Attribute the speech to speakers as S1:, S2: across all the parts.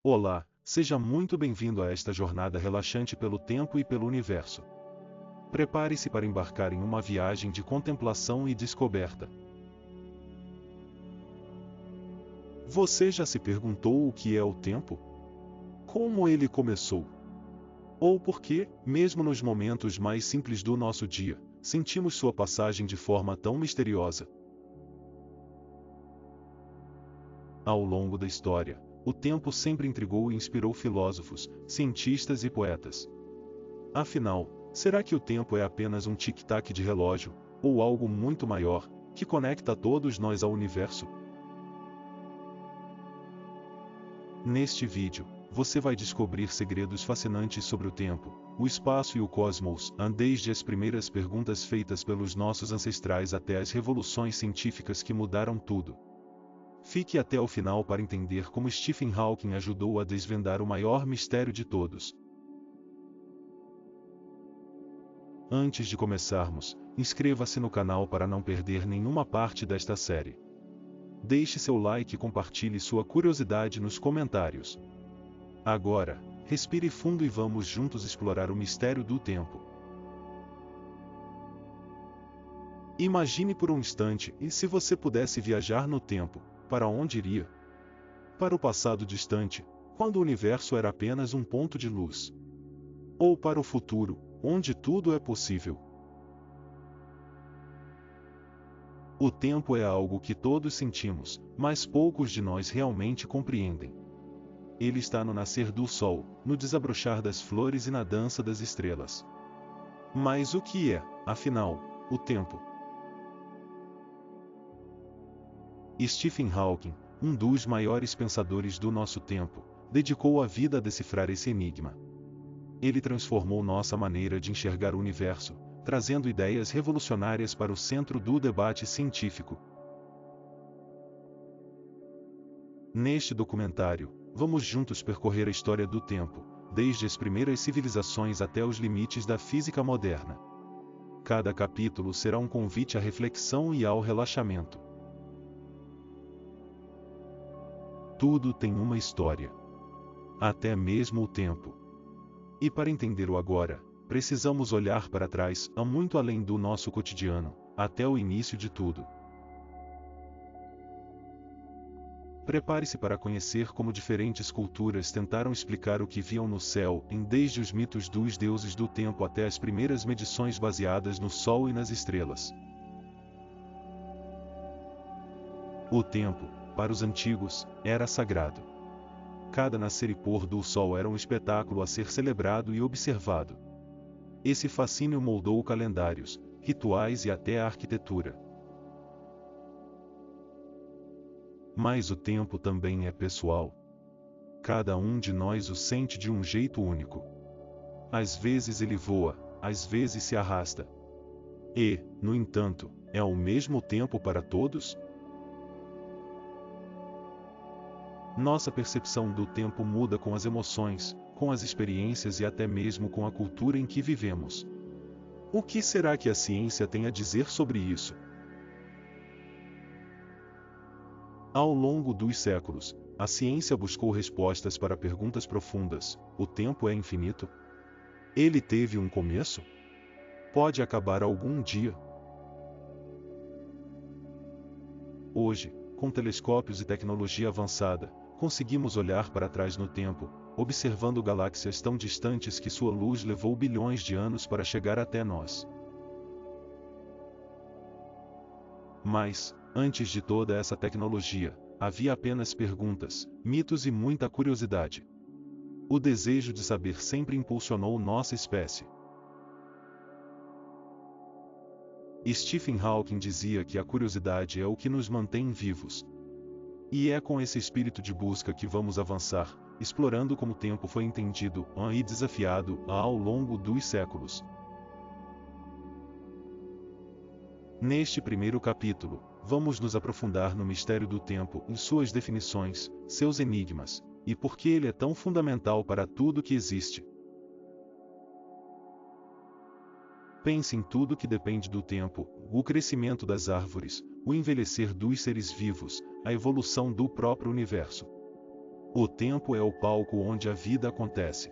S1: Olá, seja muito bem-vindo a esta jornada relaxante pelo tempo e pelo universo. Prepare-se para embarcar em uma viagem de contemplação e descoberta. Você já se perguntou o que é o tempo? Como ele começou? Ou por que, mesmo nos momentos mais simples do nosso dia, sentimos sua passagem de forma tão misteriosa? Ao longo da história, o tempo sempre intrigou e inspirou filósofos, cientistas e poetas. Afinal, será que o tempo é apenas um tic-tac de relógio, ou algo muito maior, que conecta todos nós ao universo? Neste vídeo, você vai descobrir segredos fascinantes sobre o tempo, o espaço e o cosmos, desde as primeiras perguntas feitas pelos nossos ancestrais até as revoluções científicas que mudaram tudo. Fique até o final para entender como Stephen Hawking ajudou a desvendar o maior mistério de todos. Antes de começarmos, inscreva-se no canal para não perder nenhuma parte desta série. Deixe seu like e compartilhe sua curiosidade nos comentários. Agora, respire fundo e vamos juntos explorar o mistério do tempo. Imagine por um instante, e se você pudesse viajar no tempo, para onde iria? Para o passado distante, quando o universo era apenas um ponto de luz. Ou para o futuro, onde tudo é possível. O tempo é algo que todos sentimos, mas poucos de nós realmente compreendem. Ele está no nascer do sol, no desabrochar das flores e na dança das estrelas. Mas o que é, afinal, o tempo? Stephen Hawking, um dos maiores pensadores do nosso tempo, dedicou a vida a decifrar esse enigma. Ele transformou nossa maneira de enxergar o universo, trazendo ideias revolucionárias para o centro do debate científico. Neste documentário, vamos juntos percorrer a história do tempo, desde as primeiras civilizações até os limites da física moderna. Cada capítulo será um convite à reflexão e ao relaxamento. Tudo tem uma história. Até mesmo o tempo. E para entender o agora, precisamos olhar para trás, muito além do nosso cotidiano, até o início de tudo. Prepare-se para conhecer como diferentes culturas tentaram explicar o que viam no céu, desde os mitos dos deuses do tempo até as primeiras medições baseadas no Sol e nas estrelas. O tempo, para os antigos, era sagrado. Cada nascer e pôr do sol era um espetáculo a ser celebrado e observado. Esse fascínio moldou calendários, rituais e até a arquitetura. Mas o tempo também é pessoal. Cada um de nós o sente de um jeito único. Às vezes ele voa, às vezes se arrasta. E, no entanto, é ao mesmo tempo para todos? Nossa percepção do tempo muda com as emoções, com as experiências e até mesmo com a cultura em que vivemos. O que será que a ciência tem a dizer sobre isso? Ao longo dos séculos, a ciência buscou respostas para perguntas profundas: o tempo é infinito? Ele teve um começo? Pode acabar algum dia? Hoje, com telescópios e tecnologia avançada, conseguimos olhar para trás no tempo, observando galáxias tão distantes que sua luz levou bilhões de anos para chegar até nós. Mas, antes de toda essa tecnologia, havia apenas perguntas, mitos e muita curiosidade. O desejo de saber sempre impulsionou nossa espécie. Stephen Hawking dizia que a curiosidade é o que nos mantém vivos. E é com esse espírito de busca que vamos avançar, explorando como o tempo foi entendido e desafiado ao longo dos séculos. Neste primeiro capítulo, vamos nos aprofundar no mistério do tempo, em suas definições, seus enigmas, e por que ele é tão fundamental para tudo que existe. Pense em tudo que depende do tempo: o crescimento das árvores, o envelhecer dos seres vivos, a evolução do próprio universo. O tempo é o palco onde a vida acontece.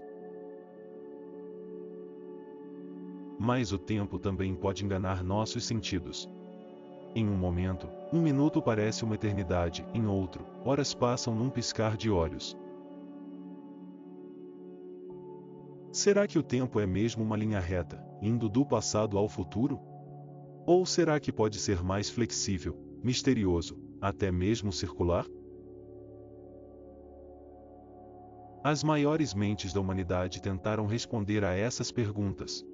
S1: Mas o tempo também pode enganar nossos sentidos. Em um momento, um minuto parece uma eternidade, em outro, horas passam num piscar de olhos. Será que o tempo é mesmo uma linha reta, indo do passado ao futuro? Ou será que pode ser mais flexível, misterioso, até mesmo circular? As maiores mentes da humanidade tentaram responder a essas perguntas.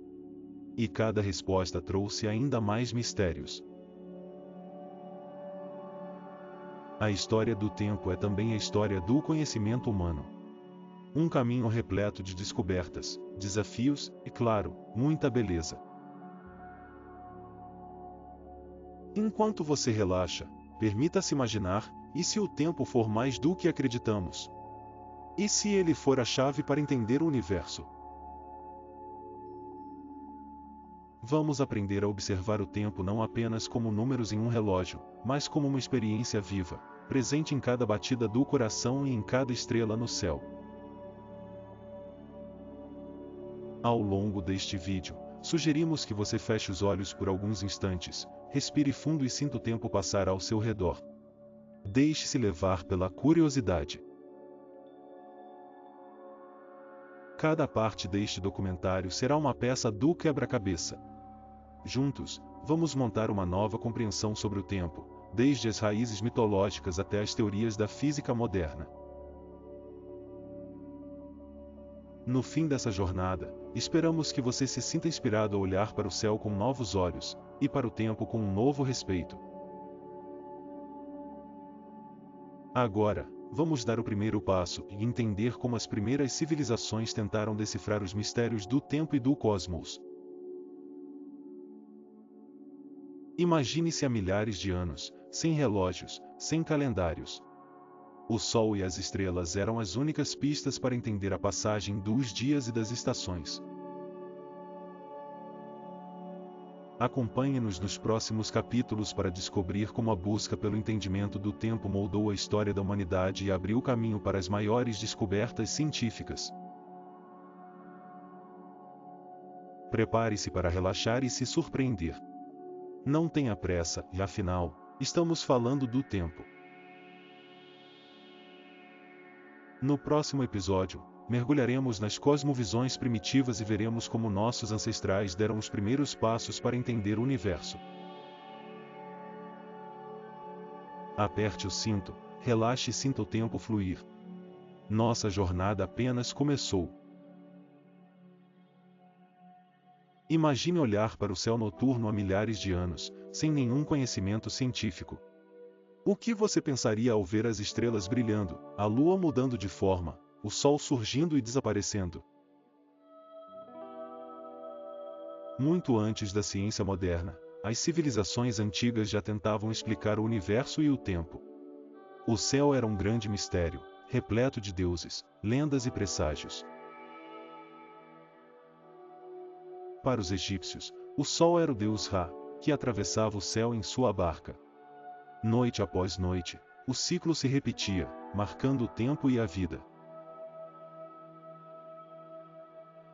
S1: E cada resposta trouxe ainda mais mistérios. A história do tempo é também a história do conhecimento humano. Um caminho repleto de descobertas, desafios e, claro, muita beleza. Enquanto você relaxa, permita-se imaginar, e se o tempo for mais do que acreditamos? E se ele for a chave para entender o universo? Vamos aprender a observar o tempo não apenas como números em um relógio, mas como uma experiência viva, presente em cada batida do coração e em cada estrela no céu. Ao longo deste vídeo, sugerimos que você feche os olhos por alguns instantes, respire fundo e sinta o tempo passar ao seu redor. Deixe-se levar pela curiosidade. Cada parte deste documentário será uma peça do quebra-cabeça. Juntos, vamos montar uma nova compreensão sobre o tempo, desde as raízes mitológicas até as teorias da física moderna. No fim dessa jornada, esperamos que você se sinta inspirado a olhar para o céu com novos olhos, e para o tempo com um novo respeito. Agora, vamos dar o primeiro passo e entender como as primeiras civilizações tentaram decifrar os mistérios do tempo e do cosmos. Imagine-se há milhares de anos, sem relógios, sem calendários. O Sol e as estrelas eram as únicas pistas para entender a passagem dos dias e das estações. Acompanhe-nos nos próximos capítulos para descobrir como a busca pelo entendimento do tempo moldou a história da humanidade e abriu caminho para as maiores descobertas científicas. Prepare-se para relaxar e se surpreender. Não tenha pressa, e afinal, estamos falando do tempo. No próximo episódio, mergulharemos nas cosmovisões primitivas e veremos como nossos ancestrais deram os primeiros passos para entender o universo. Aperte o cinto, relaxe e sinta o tempo fluir. Nossa jornada apenas começou. Imagine olhar para o céu noturno há milhares de anos, sem nenhum conhecimento científico. O que você pensaria ao ver as estrelas brilhando, a lua mudando de forma, o sol surgindo e desaparecendo? Muito antes da ciência moderna, as civilizações antigas já tentavam explicar o universo e o tempo. O céu era um grande mistério, repleto de deuses, lendas e presságios. Para os egípcios, o sol era o deus Ra, que atravessava o céu em sua barca. Noite após noite, o ciclo se repetia, marcando o tempo e a vida.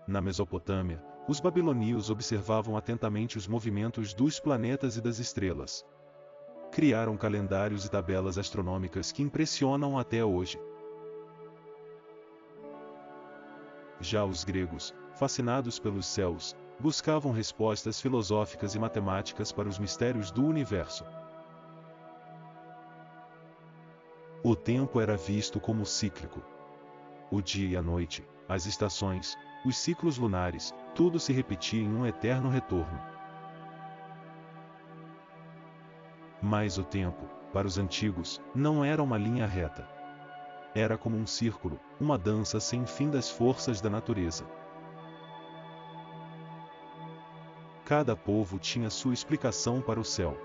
S1: Na Mesopotâmia, os babilônios observavam atentamente os movimentos dos planetas e das estrelas. Criaram calendários e tabelas astronômicas que impressionam até hoje. Já os gregos, fascinados pelos céus, buscavam respostas filosóficas e matemáticas para os mistérios do universo. O tempo era visto como cíclico. O dia e a noite, as estações, os ciclos lunares, tudo se repetia em um eterno retorno. Mas o tempo, para os antigos, não era uma linha reta. Era como um círculo, uma dança sem fim das forças da natureza. Cada povo tinha sua explicação para o céu.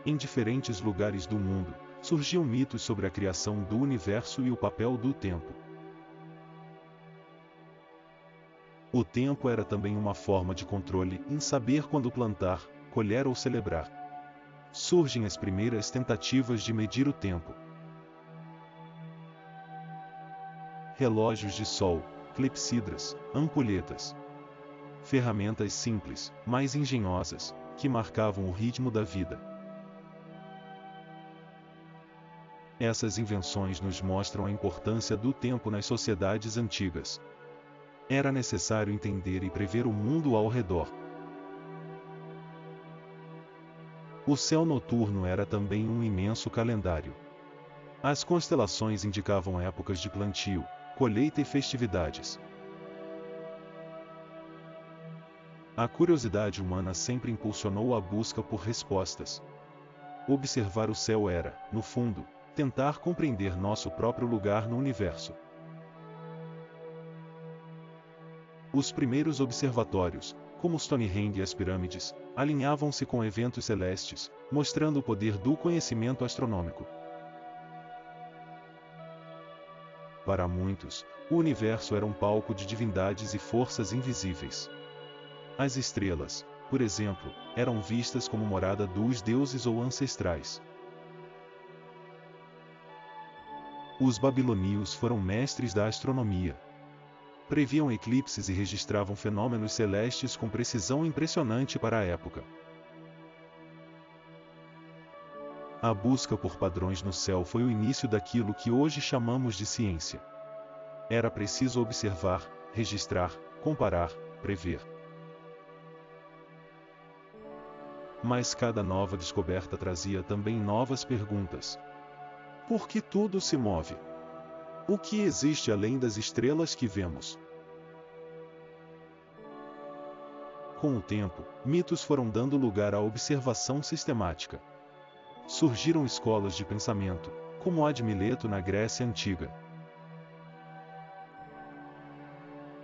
S1: Em diferentes lugares do mundo, surgiam mitos sobre a criação do universo e o papel do tempo. O tempo era também uma forma de controle em saber quando plantar, colher ou celebrar. Surgem as primeiras tentativas de medir o tempo. relógios de sol, clepsidras, ampulhetas. Ferramentas simples, mas engenhosas, que marcavam o ritmo da vida. Essas invenções nos mostram a importância do tempo nas sociedades antigas. Era necessário entender e prever o mundo ao redor. O céu noturno era também um imenso calendário. As constelações indicavam épocas de plantio, colheita e festividades. A curiosidade humana sempre impulsionou a busca por respostas. Observar o céu era, no fundo, tentar compreender nosso próprio lugar no universo. Os primeiros observatórios, como Stonehenge e as pirâmides, alinhavam-se com eventos celestes, mostrando o poder do conhecimento astronômico. Para muitos, o universo era um palco de divindades e forças invisíveis. As estrelas, por exemplo, eram vistas como morada dos deuses ou ancestrais. Os babilônios foram mestres da astronomia. Previam eclipses e registravam fenômenos celestes com precisão impressionante para a época. A busca por padrões no céu foi o início daquilo que hoje chamamos de ciência. Era preciso observar, registrar, comparar, prever. Mas cada nova descoberta trazia também novas perguntas. Por que tudo se move? O que existe além das estrelas que vemos? Com o tempo, mitos foram dando lugar à observação sistemática. Surgiram escolas de pensamento, como a de Mileto na Grécia Antiga.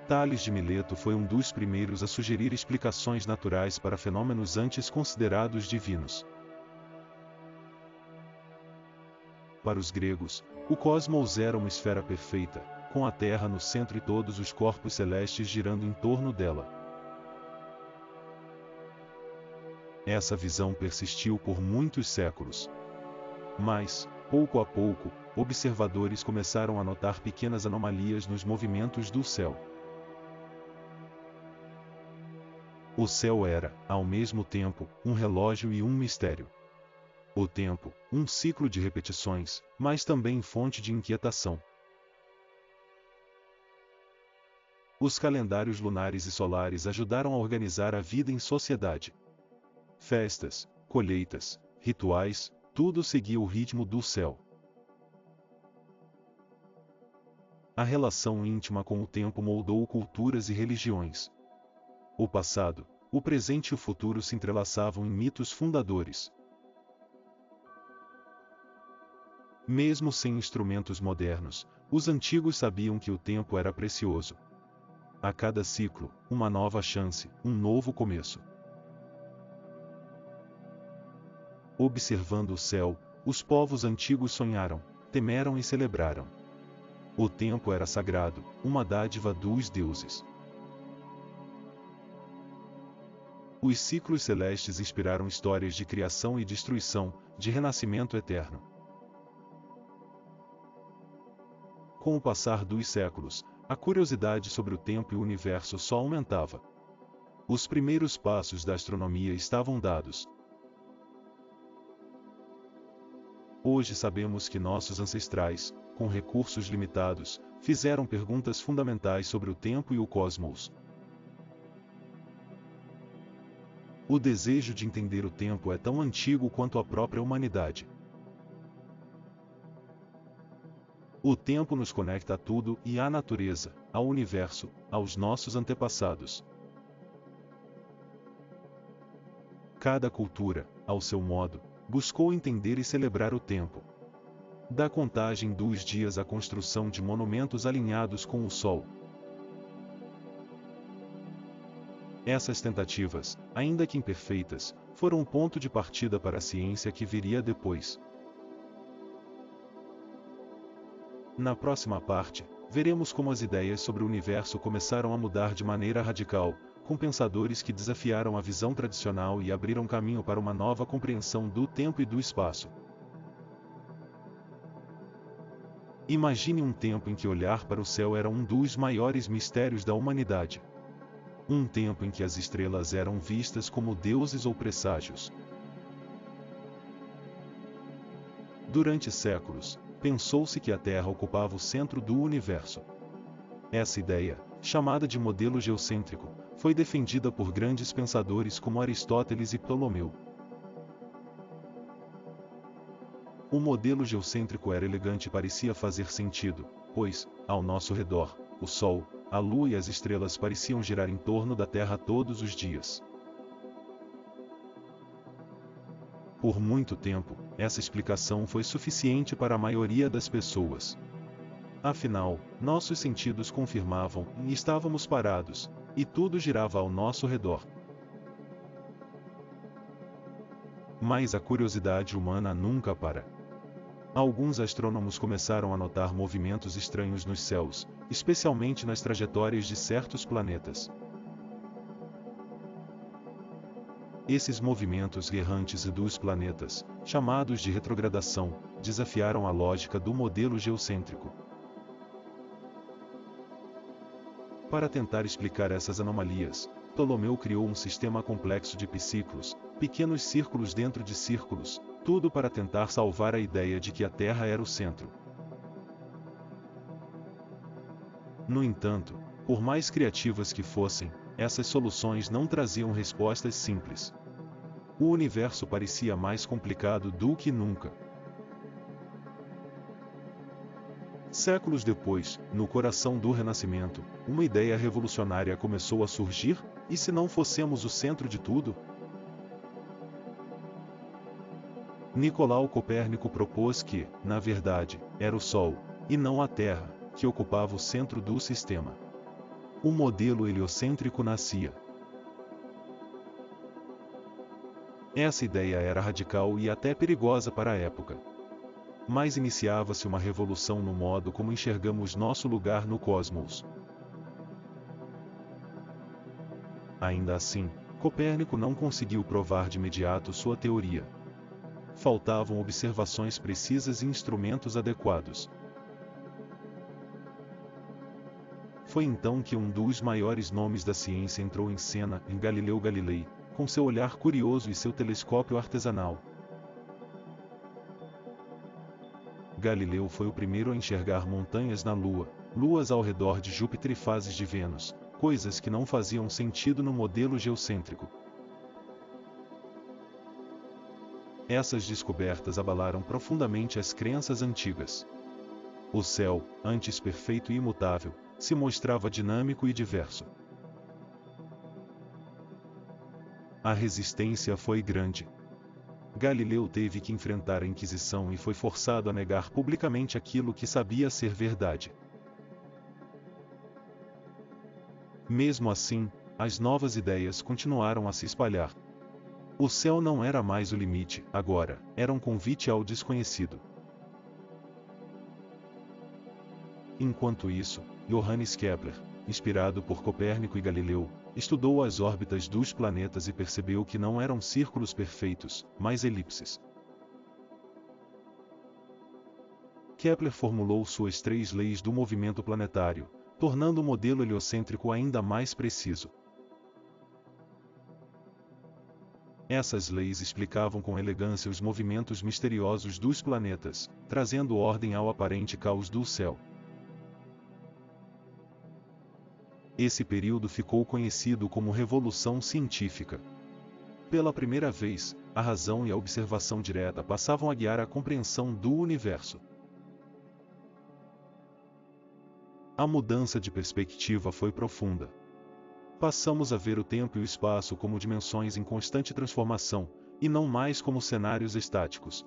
S1: Tales de Mileto foi um dos primeiros a sugerir explicações naturais para fenômenos antes considerados divinos. Para os gregos, o cosmos era uma esfera perfeita, com a Terra no centro e todos os corpos celestes girando em torno dela. Essa visão persistiu por muitos séculos. Mas, pouco a pouco, observadores começaram a notar pequenas anomalias nos movimentos do céu. O céu era, ao mesmo tempo, um relógio e um mistério. O tempo, um ciclo de repetições, mas também fonte de inquietação. Os calendários lunares e solares ajudaram a organizar a vida em sociedade. Festas, colheitas, rituais, tudo seguia o ritmo do céu. A relação íntima com o tempo moldou culturas e religiões. O passado, o presente e o futuro se entrelaçavam em mitos fundadores. Mesmo sem instrumentos modernos, os antigos sabiam que o tempo era precioso. A cada ciclo, uma nova chance, um novo começo. Observando o céu, os povos antigos sonharam, temeram e celebraram. O tempo era sagrado, uma dádiva dos deuses. Os ciclos celestes inspiraram histórias de criação e destruição, de renascimento eterno. Com o passar dos séculos, a curiosidade sobre o tempo e o universo só aumentava. Os primeiros passos da astronomia estavam dados. Hoje sabemos que nossos ancestrais, com recursos limitados, fizeram perguntas fundamentais sobre o tempo e o cosmos. O desejo de entender o tempo é tão antigo quanto a própria humanidade. O tempo nos conecta a tudo e à natureza, ao universo, aos nossos antepassados. Cada cultura, ao seu modo, buscou entender e celebrar o tempo. Da contagem dos dias à construção de monumentos alinhados com o Sol. Essas tentativas, ainda que imperfeitas, foram um ponto de partida para a ciência que viria depois. Na próxima parte, veremos como as ideias sobre o universo começaram a mudar de maneira radical, com pensadores que desafiaram a visão tradicional e abriram caminho para uma nova compreensão do tempo e do espaço. Imagine um tempo em que olhar para o céu era um dos maiores mistérios da humanidade. Um tempo em que as estrelas eram vistas como deuses ou presságios. Durante séculos, pensou-se que a Terra ocupava o centro do universo. Essa ideia, chamada de modelo geocêntrico, foi defendida por grandes pensadores como Aristóteles e Ptolomeu. O modelo geocêntrico era elegante e parecia fazer sentido, pois, ao nosso redor, o Sol, a Lua e as estrelas pareciam girar em torno da Terra todos os dias. Por muito tempo, essa explicação foi suficiente para a maioria das pessoas. Afinal, nossos sentidos confirmavam que estávamos parados, e tudo girava ao nosso redor. Mas a curiosidade humana nunca para. Alguns astrônomos começaram a notar movimentos estranhos nos céus, especialmente nas trajetórias de certos planetas. Esses movimentos errantes dos planetas, chamados de retrogradação, desafiaram a lógica do modelo geocêntrico. Para tentar explicar essas anomalias, Ptolomeu criou um sistema complexo de psiclos, pequenos círculos dentro de círculos, tudo para tentar salvar a ideia de que a Terra era o centro. No entanto, por mais criativas que fossem, essas soluções não traziam respostas simples. O universo parecia mais complicado do que nunca. Séculos depois, no coração do Renascimento, uma ideia revolucionária começou a surgir: e se não fossemos o centro de tudo? Nicolau Copérnico propôs que, na verdade, era o Sol, e não a Terra, que ocupava o centro do sistema. O modelo heliocêntrico nascia. Essa ideia era radical e até perigosa para a época. Mas iniciava-se uma revolução no modo como enxergamos nosso lugar no cosmos. Ainda assim, Copérnico não conseguiu provar de imediato sua teoria. Faltavam observações precisas e instrumentos adequados. Foi então que um dos maiores nomes da ciência entrou em cena, Galileu Galilei, com seu olhar curioso e seu telescópio artesanal. Galileu foi o primeiro a enxergar montanhas na Lua, luas ao redor de Júpiter e fases de Vênus, coisas que não faziam sentido no modelo geocêntrico. Essas descobertas abalaram profundamente as crenças antigas. O céu, antes perfeito e imutável, se mostrava dinâmico e diverso. A resistência foi grande. Galileu teve que enfrentar a Inquisição e foi forçado a negar publicamente aquilo que sabia ser verdade. Mesmo assim, as novas ideias continuaram a se espalhar. O céu não era mais o limite, agora, era um convite ao desconhecido. Enquanto isso, Johannes Kepler, inspirado por Copérnico e Galileu, estudou as órbitas dos planetas e percebeu que não eram círculos perfeitos, mas elipses. Kepler formulou suas 3 leis do movimento planetário, tornando o modelo heliocêntrico ainda mais preciso. Essas leis explicavam com elegância os movimentos misteriosos dos planetas, trazendo ordem ao aparente caos do céu. Esse período ficou conhecido como Revolução Científica. Pela primeira vez, a razão e a observação direta passavam a guiar a compreensão do universo. A mudança de perspectiva foi profunda. Passamos a ver o tempo e o espaço como dimensões em constante transformação, e não mais como cenários estáticos.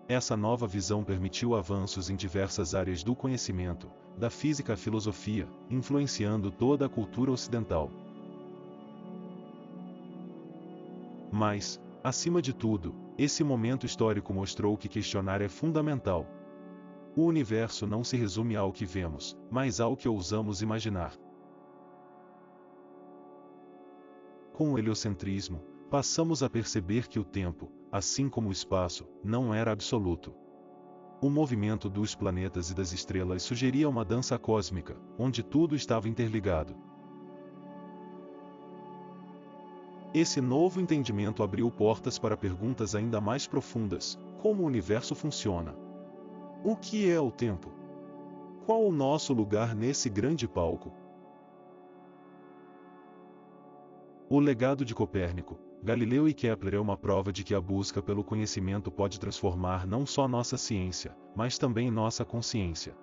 S1: Essa nova visão permitiu avanços em diversas áreas do conhecimento, da física à filosofia, influenciando toda a cultura ocidental. Mas, acima de tudo, esse momento histórico mostrou que questionar é fundamental. O universo não se resume ao que vemos, mas ao que ousamos imaginar. Com o heliocentrismo, passamos a perceber que o tempo, assim como o espaço, não era absoluto. O movimento dos planetas e das estrelas sugeria uma dança cósmica, onde tudo estava interligado. Esse novo entendimento abriu portas para perguntas ainda mais profundas: como o universo funciona? O que é o tempo? Qual o nosso lugar nesse grande palco? O legado de Copérnico, Galileu e Kepler é uma prova de que a busca pelo conhecimento pode transformar não só nossa ciência, mas também nossa consciência.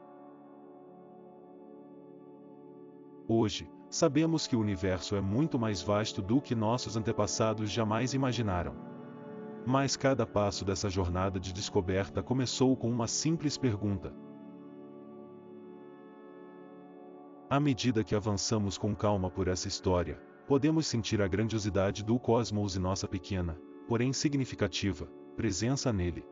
S1: Hoje, sabemos que o universo é muito mais vasto do que nossos antepassados jamais imaginaram. Mas cada passo dessa jornada de descoberta começou com uma simples pergunta. À medida que avançamos com calma por essa história, podemos sentir a grandiosidade do cosmos e nossa pequena, porém significativa, presença nele.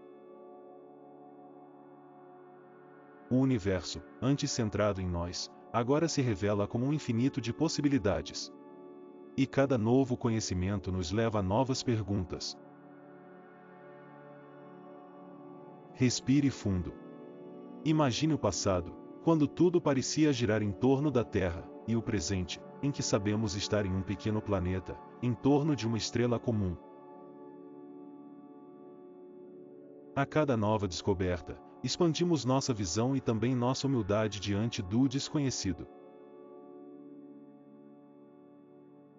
S1: O universo, antes centrado em nós, agora se revela como um infinito de possibilidades. E cada novo conhecimento nos leva a novas perguntas. Respire fundo. Imagine o passado, quando tudo parecia girar em torno da Terra, e o presente, em que sabemos estar em um pequeno planeta, em torno de uma estrela comum. A cada nova descoberta, expandimos nossa visão e também nossa humildade diante do desconhecido.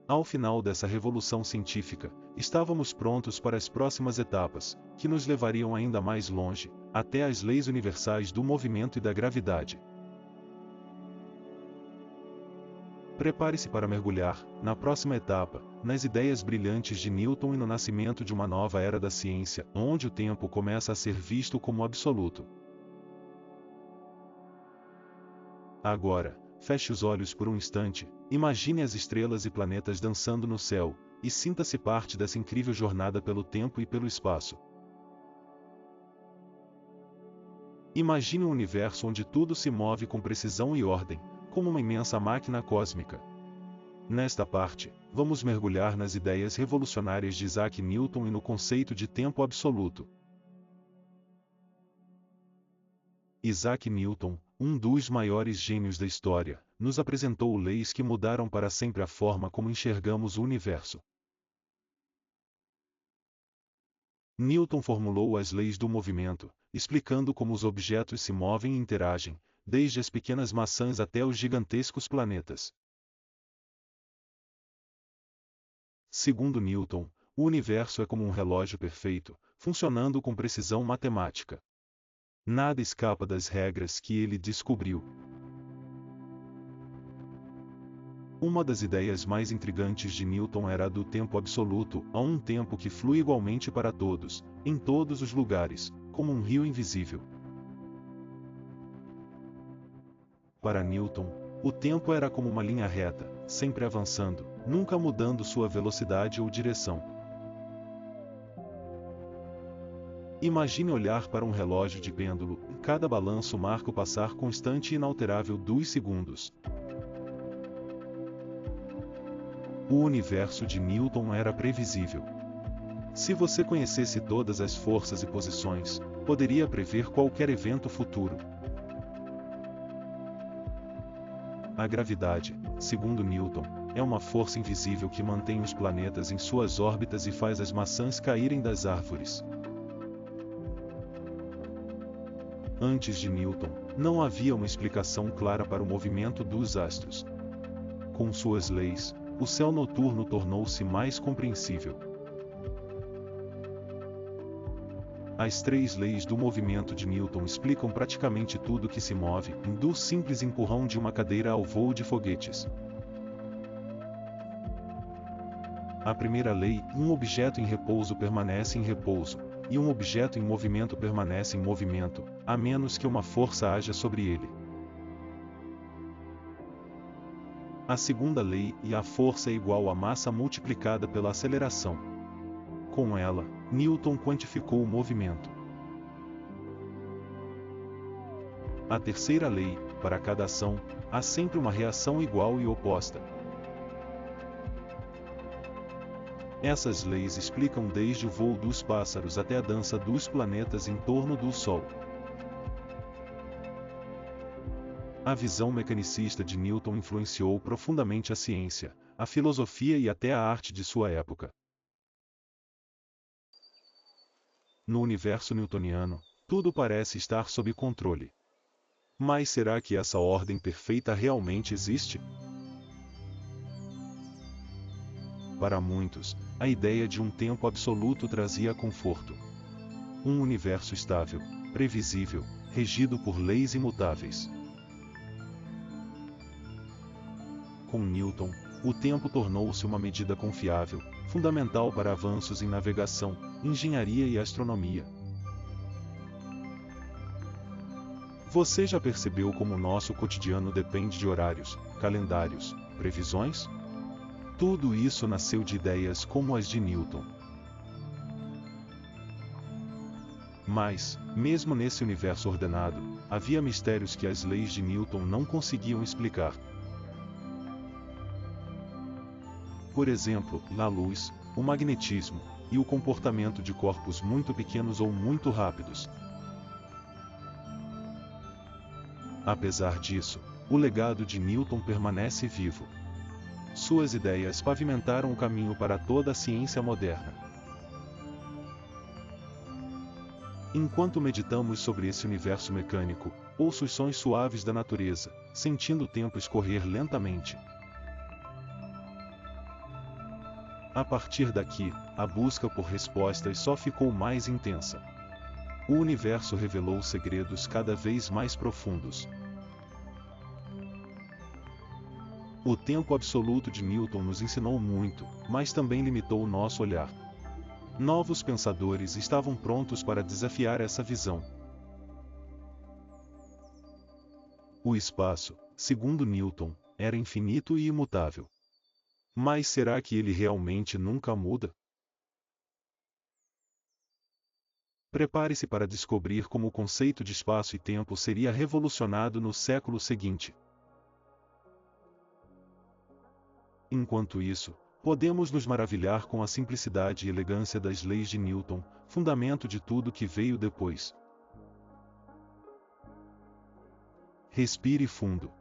S1: Ao final dessa revolução científica, estávamos prontos para as próximas etapas, que nos levariam ainda mais longe, até as leis universais do movimento e da gravidade. Prepare-se para mergulhar, na próxima etapa, nas ideias brilhantes de Newton e no nascimento de uma nova era da ciência, onde o tempo começa a ser visto como absoluto. Agora, feche os olhos por um instante, imagine as estrelas e planetas dançando no céu, e sinta-se parte dessa incrível jornada pelo tempo e pelo espaço. Imagine um universo onde tudo se move com precisão e ordem, como uma imensa máquina cósmica. Nesta parte, vamos mergulhar nas ideias revolucionárias de Isaac Newton e no conceito de tempo absoluto. Isaac Newton, um dos maiores gênios da história, nos apresentou leis que mudaram para sempre a forma como enxergamos o universo. Newton formulou as leis do movimento, explicando como os objetos se movem e interagem, desde as pequenas maçãs até os gigantescos planetas. Segundo Newton, o universo é como um relógio perfeito, funcionando com precisão matemática. Nada escapa das regras que ele descobriu. Uma das ideias mais intrigantes de Newton era a do tempo absoluto, a um tempo que flui igualmente para todos, em todos os lugares, como um rio invisível. Para Newton, o tempo era como uma linha reta, sempre avançando, nunca mudando sua velocidade ou direção. Imagine olhar para um relógio de pêndulo, e cada balanço marca o passar constante e inalterável dos segundos. O universo de Newton era previsível. Se você conhecesse todas as forças e posições, poderia prever qualquer evento futuro. A gravidade, segundo Newton, é uma força invisível que mantém os planetas em suas órbitas e faz as maçãs caírem das árvores. Antes de Newton, não havia uma explicação clara para o movimento dos astros. Com suas leis, o céu noturno tornou-se mais compreensível. As três leis do movimento de Newton explicam praticamente tudo que se move, do simples empurrão de uma cadeira ao voo de foguetes. A primeira lei, um objeto em repouso permanece em repouso, e um objeto em movimento permanece em movimento, a menos que uma força haja sobre ele. A segunda lei, e a força é igual à massa multiplicada pela aceleração. Com ela, Newton quantificou o movimento. A terceira lei, para cada ação, há sempre uma reação igual e oposta. Essas leis explicam desde o voo dos pássaros até a dança dos planetas em torno do Sol. A visão mecanicista de Newton influenciou profundamente a ciência, a filosofia e até a arte de sua época. No universo newtoniano, tudo parece estar sob controle. Mas será que essa ordem perfeita realmente existe? Para muitos, a ideia de um tempo absoluto trazia conforto. Um universo estável, previsível, regido por leis imutáveis. Com Newton, o tempo tornou-se uma medida confiável, fundamental para avanços em navegação, engenharia e astronomia. Você já percebeu como o nosso cotidiano depende de horários, calendários, previsões? Tudo isso nasceu de ideias como as de Newton. Mas, mesmo nesse universo ordenado, havia mistérios que as leis de Newton não conseguiam explicar. Por exemplo, a luz, o magnetismo, e o comportamento de corpos muito pequenos ou muito rápidos. Apesar disso, o legado de Newton permanece vivo. Suas ideias pavimentaram o caminho para toda a ciência moderna. Enquanto meditamos sobre esse universo mecânico, ouço os sons suaves da natureza, sentindo o tempo escorrer lentamente. A partir daqui, a busca por respostas só ficou mais intensa. O universo revelou segredos cada vez mais profundos. O tempo absoluto de Newton nos ensinou muito, mas também limitou o nosso olhar. Novos pensadores estavam prontos para desafiar essa visão. O espaço, segundo Newton, era infinito e imutável. Mas será que ele realmente nunca muda? Prepare-se para descobrir como o conceito de espaço e tempo seria revolucionado no século seguinte. Enquanto isso, podemos nos maravilhar com a simplicidade e elegância das leis de Newton, fundamento de tudo que veio depois. Respire fundo.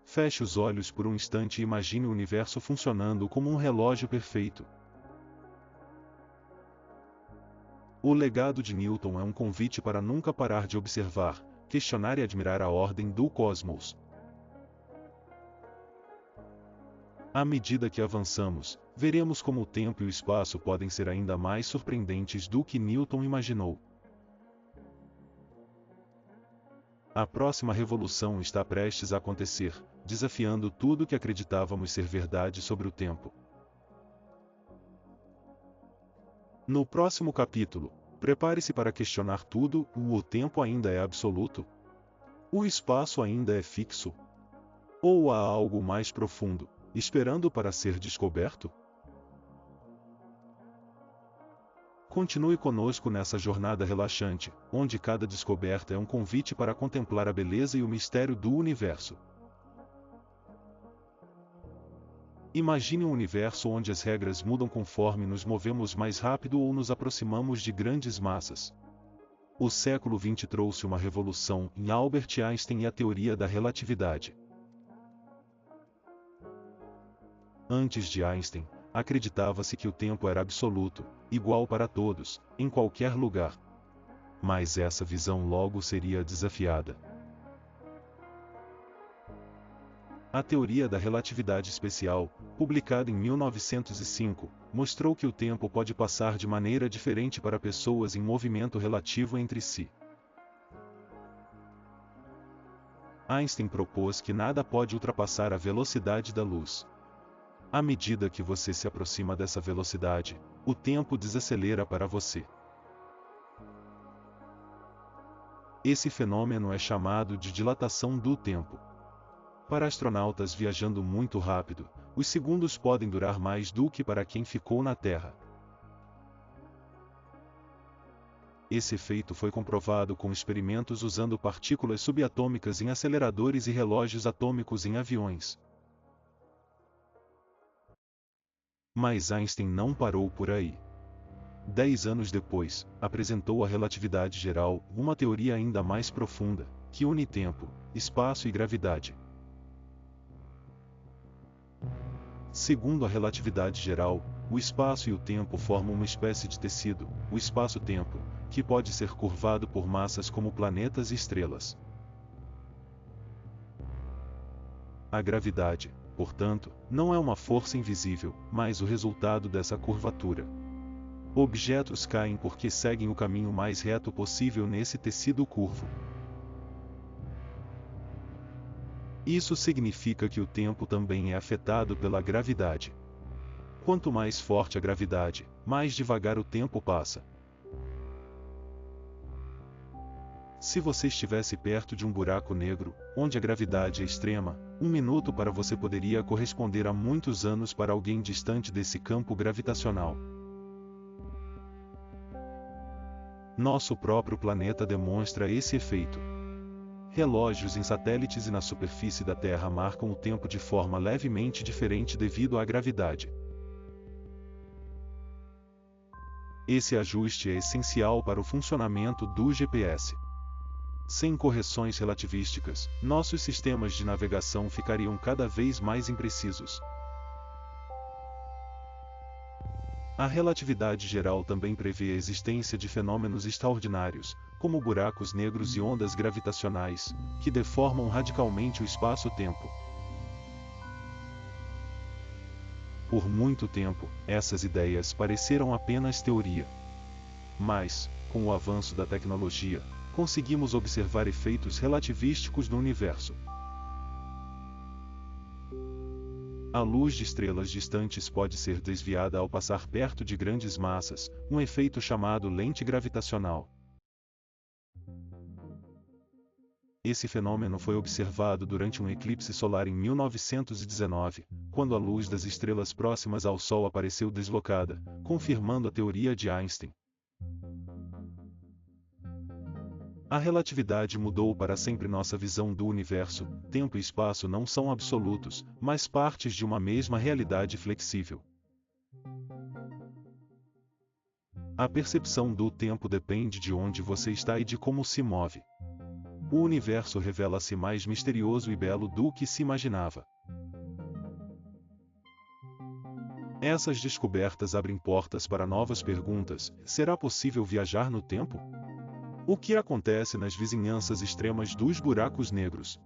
S1: Feche os olhos por um instante e imagine o universo funcionando como um relógio perfeito. O legado de Newton é um convite para nunca parar de observar, questionar e admirar a ordem do cosmos. À medida que avançamos, veremos como o tempo e o espaço podem ser ainda mais surpreendentes do que Newton imaginou. A próxima revolução está prestes a acontecer, desafiando tudo que acreditávamos ser verdade sobre o tempo. No próximo capítulo, prepare-se para questionar tudo: o tempo ainda é absoluto? O espaço ainda é fixo? Ou há algo mais profundo, esperando para ser descoberto? Continue conosco nessa jornada relaxante, onde cada descoberta é um convite para contemplar a beleza e o mistério do universo. Imagine um universo onde as regras mudam conforme nos movemos mais rápido ou nos aproximamos de grandes massas. O século XX trouxe uma revolução em Albert Einstein e a teoria da relatividade. Antes de Einstein, acreditava-se que o tempo era absoluto, igual para todos, em qualquer lugar. Mas essa visão logo seria desafiada. A teoria da relatividade especial, publicada em 1905, mostrou que o tempo pode passar de maneira diferente para pessoas em movimento relativo entre si. Einstein propôs que nada pode ultrapassar a velocidade da luz. À medida que você se aproxima dessa velocidade, o tempo desacelera para você. Esse fenômeno é chamado de dilatação do tempo. Para astronautas viajando muito rápido, os segundos podem durar mais do que para quem ficou na Terra. Esse efeito foi comprovado com experimentos usando partículas subatômicas em aceleradores e relógios atômicos em aviões. Mas Einstein não parou por aí. 10 anos depois, apresentou a relatividade geral, uma teoria ainda mais profunda, que une tempo, espaço e gravidade. Segundo a relatividade geral, o espaço e o tempo formam uma espécie de tecido, o espaço-tempo, que pode ser curvado por massas como planetas e estrelas. A gravidade, portanto, não é uma força invisível, mas o resultado dessa curvatura. Objetos caem porque seguem o caminho mais reto possível nesse tecido curvo. Isso significa que o tempo também é afetado pela gravidade. Quanto mais forte a gravidade, mais devagar o tempo passa. Se você estivesse perto de um buraco negro, onde a gravidade é extrema, 1 minuto para você poderia corresponder a muitos anos para alguém distante desse campo gravitacional. Nosso próprio planeta demonstra esse efeito. Relógios em satélites e na superfície da Terra marcam o tempo de forma levemente diferente devido à gravidade. Esse ajuste é essencial para o funcionamento do GPS. Sem correções relativísticas, nossos sistemas de navegação ficariam cada vez mais imprecisos. A relatividade geral também prevê a existência de fenômenos extraordinários, como buracos negros e ondas gravitacionais, que deformam radicalmente o espaço-tempo. Por muito tempo, essas ideias pareceram apenas teoria. Mas, com o avanço da tecnologia, conseguimos observar efeitos relativísticos no universo. A luz de estrelas distantes pode ser desviada ao passar perto de grandes massas, um efeito chamado lente gravitacional. Esse fenômeno foi observado durante um eclipse solar em 1919, quando a luz das estrelas próximas ao Sol apareceu deslocada, confirmando a teoria de Einstein. A relatividade mudou para sempre nossa visão do universo. Tempo e espaço não são absolutos, mas partes de uma mesma realidade flexível. A percepção do tempo depende de onde você está e de como se move. O universo revela-se mais misterioso e belo do que se imaginava. Essas descobertas abrem portas para novas perguntas. Será possível viajar no tempo? O que acontece nas vizinhanças extremas dos buracos negros?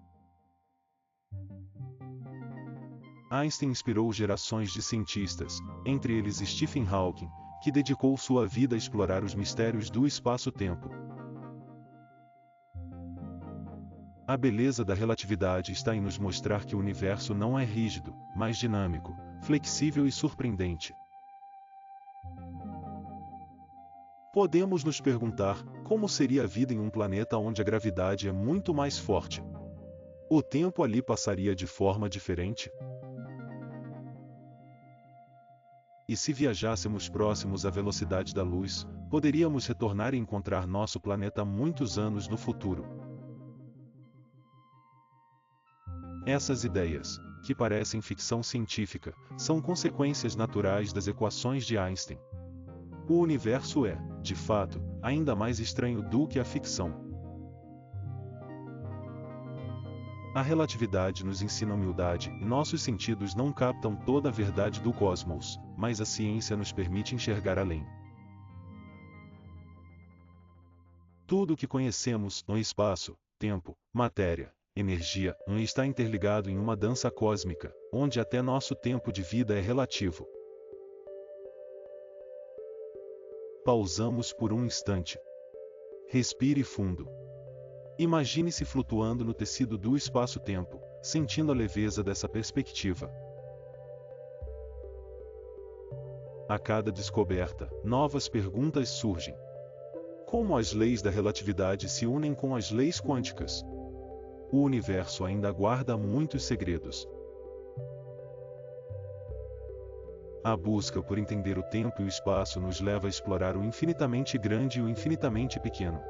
S1: Einstein inspirou gerações de cientistas, entre eles Stephen Hawking, que dedicou sua vida a explorar os mistérios do espaço-tempo. A beleza da relatividade está em nos mostrar que o universo não é rígido, mas dinâmico, flexível e surpreendente. Podemos nos perguntar, como seria a vida em um planeta onde a gravidade é muito mais forte? O tempo ali passaria de forma diferente? E se viajássemos próximos à velocidade da luz, poderíamos retornar e encontrar nosso planeta muitos anos no futuro. Essas ideias, que parecem ficção científica, são consequências naturais das equações de Einstein. O universo é, de fato, ainda mais estranho do que a ficção. A relatividade nos ensina humildade, e nossos sentidos não captam toda a verdade do cosmos, mas a ciência nos permite enxergar além. Tudo o que conhecemos no espaço, tempo, matéria, energia, está interligado em uma dança cósmica, onde até nosso tempo de vida é relativo. Pausamos por um instante. Respire fundo. Imagine-se flutuando no tecido do espaço-tempo, sentindo a leveza dessa perspectiva. A cada descoberta, novas perguntas surgem. Como as leis da relatividade se unem com as leis quânticas? O universo ainda guarda muitos segredos. A busca por entender o tempo e o espaço nos leva a explorar o infinitamente grande e o infinitamente pequeno.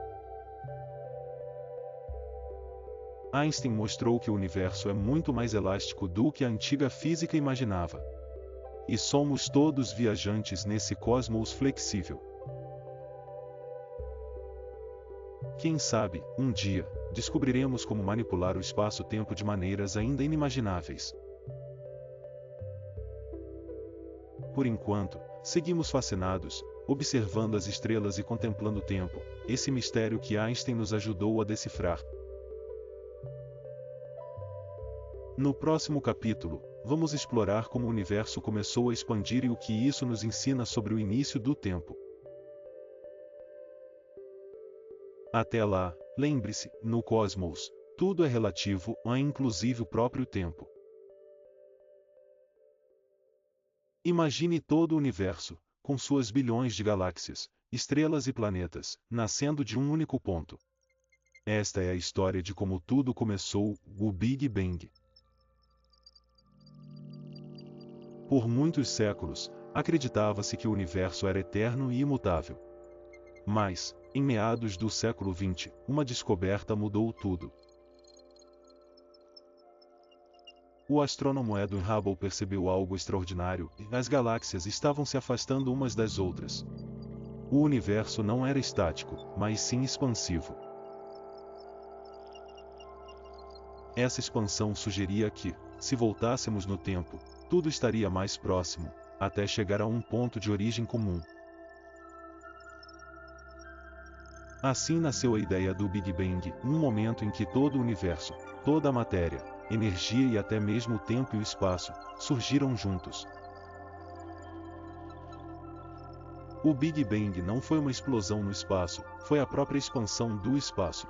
S1: Einstein mostrou que o universo é muito mais elástico do que a antiga física imaginava. e somos todos viajantes nesse cosmos flexível. Quem sabe, um dia, descobriremos como manipular o espaço-tempo de maneiras ainda inimagináveis. Por enquanto, seguimos fascinados, observando as estrelas e contemplando o tempo, esse mistério que Einstein nos ajudou a decifrar. No próximo capítulo, vamos explorar como o universo começou a expandir e o que isso nos ensina sobre o início do tempo. Até lá, lembre-se, no cosmos, tudo é relativo, inclusive o próprio tempo. Imagine todo o universo, com suas bilhões de galáxias, estrelas e planetas, nascendo de um único ponto. Esta é a história de como tudo começou, o Big Bang. Por muitos séculos, acreditava-se que o universo era eterno e imutável. Mas, em meados do século XX, uma descoberta mudou tudo. O astrônomo Edwin Hubble percebeu algo extraordinário: as galáxias estavam se afastando umas das outras. O universo não era estático, mas sim expansivo. Essa expansão sugeria que, se voltássemos no tempo, tudo estaria mais próximo, até chegar a um ponto de origem comum. Assim nasceu a ideia do Big Bang, um momento em que todo o universo, toda a matéria, energia e até mesmo o tempo e o espaço, surgiram juntos. O Big Bang não foi uma explosão no espaço, foi a própria expansão do espaço.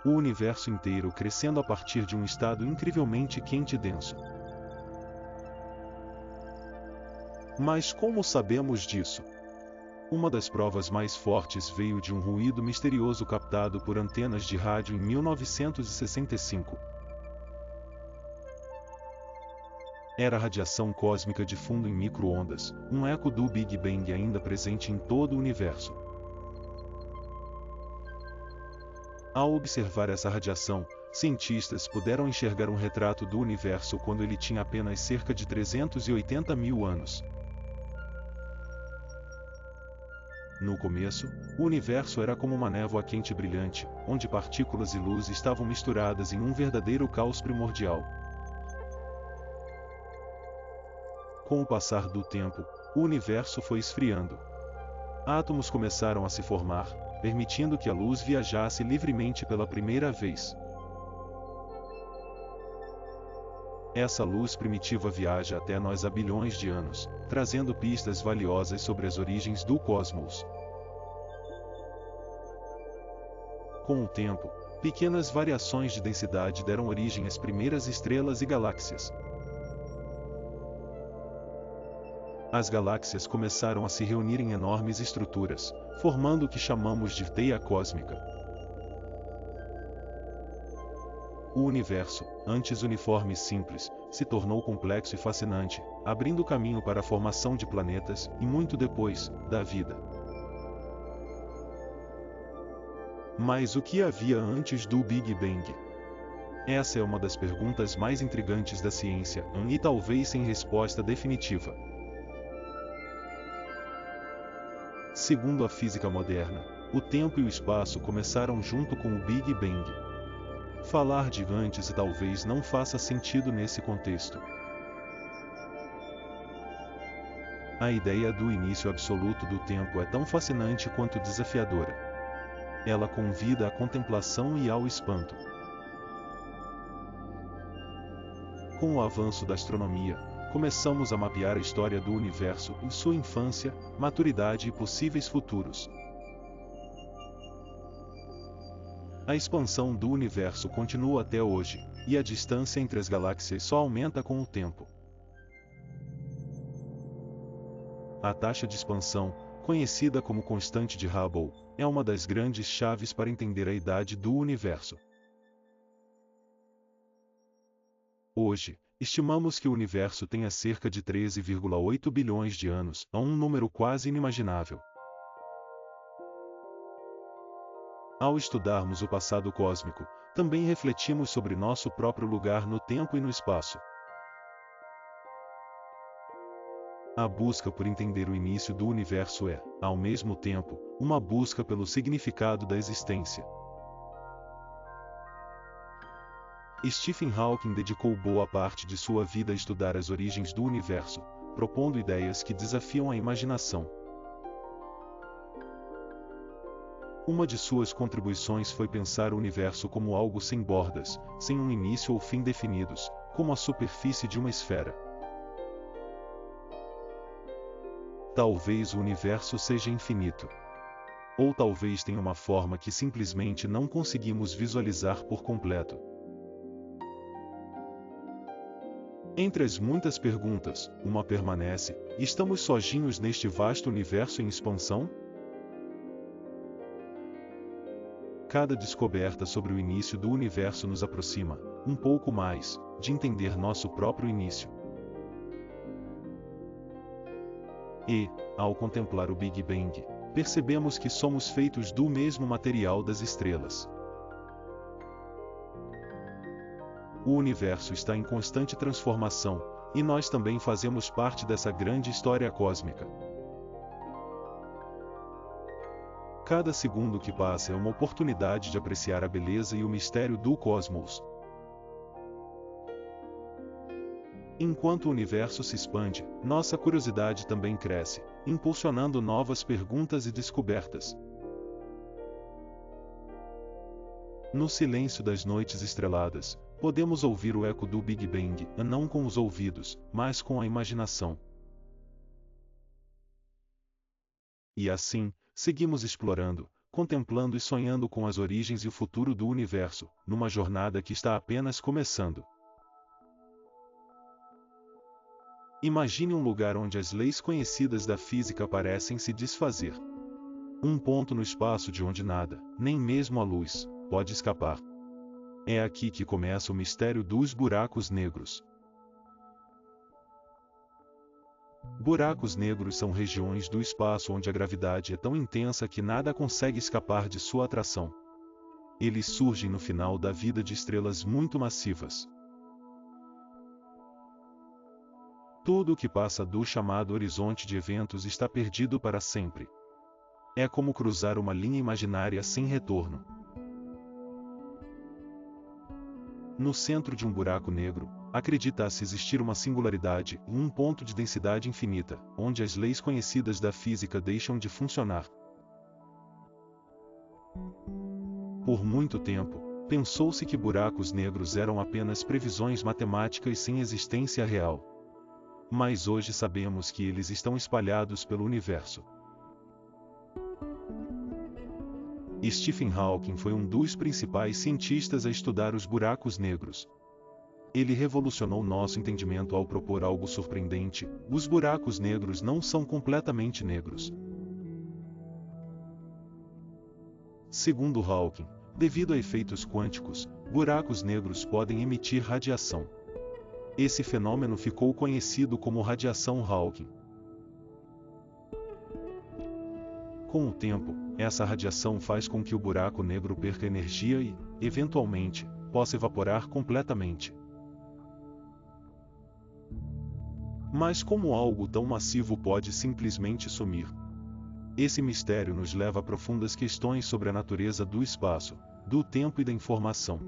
S1: O universo inteiro crescendo a partir de um estado incrivelmente quente e denso. Mas como sabemos disso? Uma das provas mais fortes veio de um ruído misterioso captado por antenas de rádio em 1965. Era radiação cósmica de fundo em micro-ondas, um eco do Big Bang ainda presente em todo o universo. Ao observar essa radiação, cientistas puderam enxergar um retrato do universo quando ele tinha apenas cerca de 380 mil anos. No começo, o universo era como uma névoa quente e brilhante, onde partículas e luz estavam misturadas em um verdadeiro caos primordial. Com o passar do tempo, o universo foi esfriando. Átomos começaram a se formar, permitindo que a luz viajasse livremente pela primeira vez. Essa luz primitiva viaja até nós há bilhões de anos, trazendo pistas valiosas sobre as origens do cosmos. Com o tempo, pequenas variações de densidade deram origem às primeiras estrelas e galáxias. As galáxias começaram a se reunir em enormes estruturas, formando o que chamamos de teia cósmica. O universo, antes uniforme e simples, se tornou complexo e fascinante, abrindo caminho para a formação de planetas e, muito depois, da vida. Mas o que havia antes do Big Bang? Essa é uma das perguntas mais intrigantes da ciência, e talvez sem resposta definitiva. Segundo a física moderna, o tempo e o espaço começaram junto com o Big Bang. Falar de antes talvez não faça sentido nesse contexto. A ideia do início absoluto do tempo é tão fascinante quanto desafiadora. Ela convida à contemplação e ao espanto. Com o avanço da astronomia, começamos a mapear a história do universo em sua infância, maturidade e possíveis futuros. A expansão do universo continua até hoje, e a distância entre as galáxias só aumenta com o tempo. A taxa de expansão, conhecida como constante de Hubble, é uma das grandes chaves para entender a idade do universo. Hoje, estimamos que o universo tenha cerca de 13,8 bilhões de anos, um número quase inimaginável. Ao estudarmos o passado cósmico, também refletimos sobre nosso próprio lugar no tempo e no espaço. A busca por entender o início do universo é, ao mesmo tempo, uma busca pelo significado da existência. Stephen Hawking dedicou boa parte de sua vida a estudar as origens do universo, propondo ideias que desafiam a imaginação. Uma de suas contribuições foi pensar o universo como algo sem bordas, sem um início ou fim definidos, como a superfície de uma esfera. Talvez o universo seja infinito. Ou talvez tenha uma forma que simplesmente não conseguimos visualizar por completo. Entre as muitas perguntas, uma permanece: estamos sozinhos neste vasto universo em expansão? Cada descoberta sobre o início do universo nos aproxima, um pouco mais, de entender nosso próprio início. E, ao contemplar o Big Bang, percebemos que somos feitos do mesmo material das estrelas. O universo está em constante transformação, e nós também fazemos parte dessa grande história cósmica. Cada segundo que passa é uma oportunidade de apreciar a beleza e o mistério do cosmos. Enquanto o universo se expande, nossa curiosidade também cresce, impulsionando novas perguntas e descobertas. No silêncio das noites estreladas, podemos ouvir o eco do Big Bang, não com os ouvidos, mas com a imaginação. E assim, seguimos explorando, contemplando e sonhando com as origens e o futuro do universo, numa jornada que está apenas começando. Imagine um lugar onde as leis conhecidas da física parecem se desfazer. Um ponto no espaço de onde nada, nem mesmo a luz, pode escapar. É aqui que começa o mistério dos buracos negros. Buracos negros são regiões do espaço onde a gravidade é tão intensa que nada consegue escapar de sua atração. Eles surgem no final da vida de estrelas muito massivas. Tudo o que passa do chamado horizonte de eventos está perdido para sempre. É como cruzar uma linha imaginária sem retorno. No centro de um buraco negro, acredita-se existir uma singularidade, um ponto de densidade infinita, onde as leis conhecidas da física deixam de funcionar. Por muito tempo, pensou-se que buracos negros eram apenas previsões matemáticas sem existência real. Mas hoje sabemos que eles estão espalhados pelo universo. Stephen Hawking foi um dos principais cientistas a estudar os buracos negros. Ele revolucionou nosso entendimento ao propor algo surpreendente: os buracos negros não são completamente negros. Segundo Hawking, devido a efeitos quânticos, buracos negros podem emitir radiação. Esse fenômeno ficou conhecido como radiação Hawking. Com o tempo, essa radiação faz com que o buraco negro perca energia e, eventualmente, possa evaporar completamente. Mas como algo tão massivo pode simplesmente sumir? Esse mistério nos leva a profundas questões sobre a natureza do espaço, do tempo e da informação.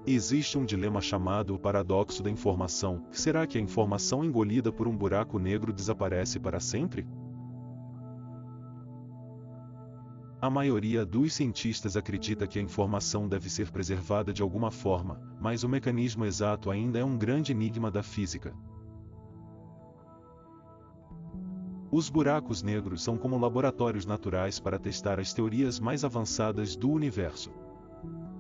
S1: Existe um dilema chamado o paradoxo da informação. Será que a informação engolida por um buraco negro desaparece para sempre? A maioria dos cientistas acredita que a informação deve ser preservada de alguma forma, mas o mecanismo exato ainda é um grande enigma da física. Os buracos negros são como laboratórios naturais para testar as teorias mais avançadas do universo.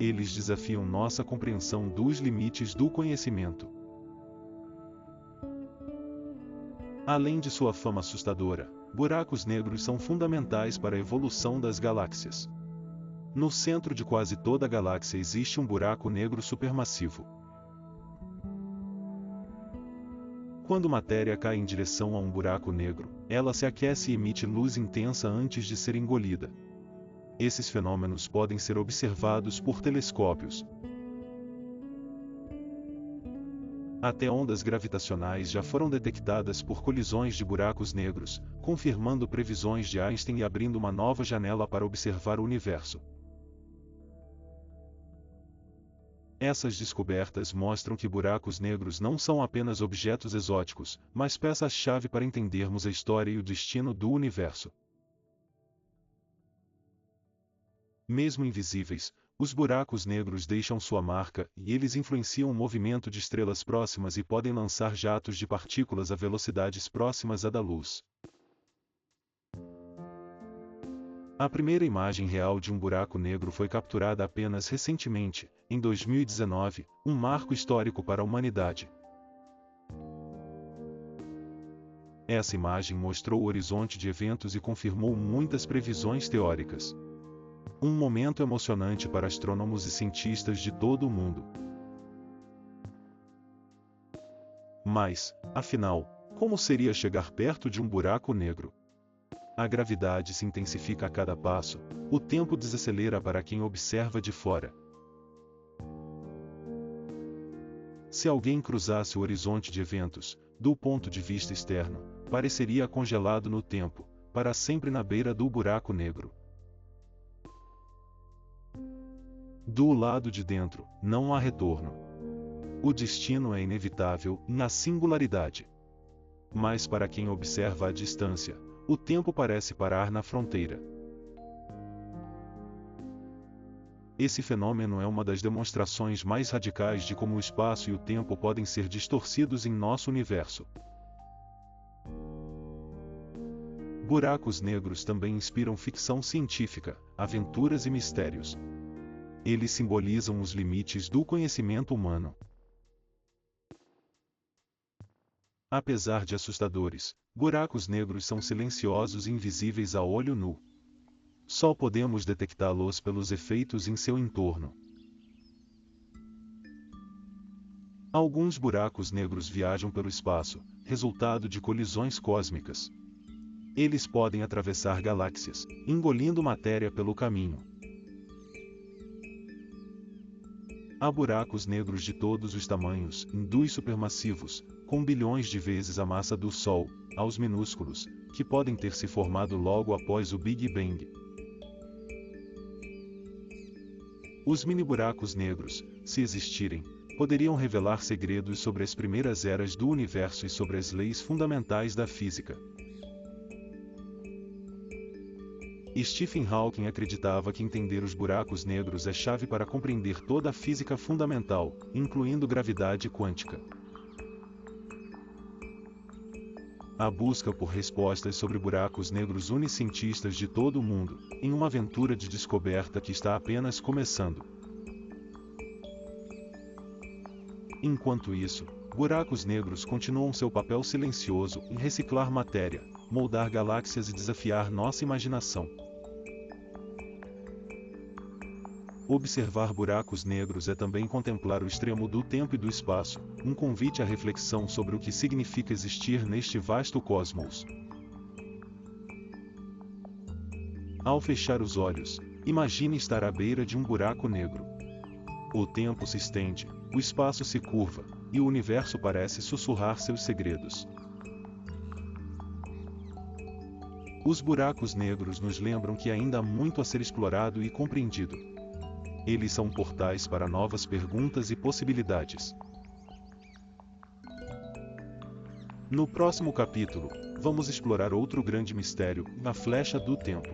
S1: Eles desafiam nossa compreensão dos limites do conhecimento. Além de sua fama assustadora, buracos negros são fundamentais para a evolução das galáxias. No centro de quase toda a galáxia existe um buraco negro supermassivo. Quando matéria cai em direção a um buraco negro, ela se aquece e emite luz intensa antes de ser engolida. Esses fenômenos podem ser observados por telescópios. Até ondas gravitacionais já foram detectadas por colisões de buracos negros, confirmando previsões de Einstein e abrindo uma nova janela para observar o universo. Essas descobertas mostram que buracos negros não são apenas objetos exóticos, mas peças-chave para entendermos a história e o destino do universo. Mesmo invisíveis, os buracos negros deixam sua marca, e eles influenciam o movimento de estrelas próximas e podem lançar jatos de partículas a velocidades próximas à da luz. A primeira imagem real de um buraco negro foi capturada apenas recentemente, em 2019, um marco histórico para a humanidade. Essa imagem mostrou o horizonte de eventos e confirmou muitas previsões teóricas. Um momento emocionante para astrônomos e cientistas de todo o mundo. Mas, afinal, como seria chegar perto de um buraco negro? A gravidade se intensifica a cada passo, o tempo desacelera para quem observa de fora. Se alguém cruzasse o horizonte de eventos, do ponto de vista externo, pareceria congelado no tempo, para sempre na beira do buraco negro. Do lado de dentro, não há retorno. O destino é inevitável, na singularidade. Mas para quem observa à distância, o tempo parece parar na fronteira. Esse fenômeno é uma das demonstrações mais radicais de como o espaço e o tempo podem ser distorcidos em nosso universo. Buracos negros também inspiram ficção científica, aventuras e mistérios. Eles simbolizam os limites do conhecimento humano. Apesar de assustadores, buracos negros são silenciosos e invisíveis a olho nu. Só podemos detectá-los pelos efeitos em seu entorno. Alguns buracos negros viajam pelo espaço, resultado de colisões cósmicas. Eles podem atravessar galáxias, engolindo matéria pelo caminho. Há buracos negros de todos os tamanhos, hindus supermassivos, com bilhões de vezes a massa do Sol, aos minúsculos, que podem ter se formado logo após o Big Bang. Os mini-buracos negros, se existirem, poderiam revelar segredos sobre as primeiras eras do universo e sobre as leis fundamentais da física. Stephen Hawking acreditava que entender os buracos negros é chave para compreender toda a física fundamental, incluindo gravidade quântica. A busca por respostas sobre buracos negros une cientistas de todo o mundo, em uma aventura de descoberta que está apenas começando. Enquanto isso, buracos negros continuam seu papel silencioso em reciclar matéria, moldar galáxias e desafiar nossa imaginação. Observar buracos negros é também contemplar o extremo do tempo e do espaço, um convite à reflexão sobre o que significa existir neste vasto cosmos. Ao fechar os olhos, imagine estar à beira de um buraco negro. O tempo se estende, o espaço se curva, e o universo parece sussurrar seus segredos. Os buracos negros nos lembram que ainda há muito a ser explorado e compreendido. Eles são portais para novas perguntas e possibilidades. No próximo capítulo, vamos explorar outro grande mistério, a flecha do tempo.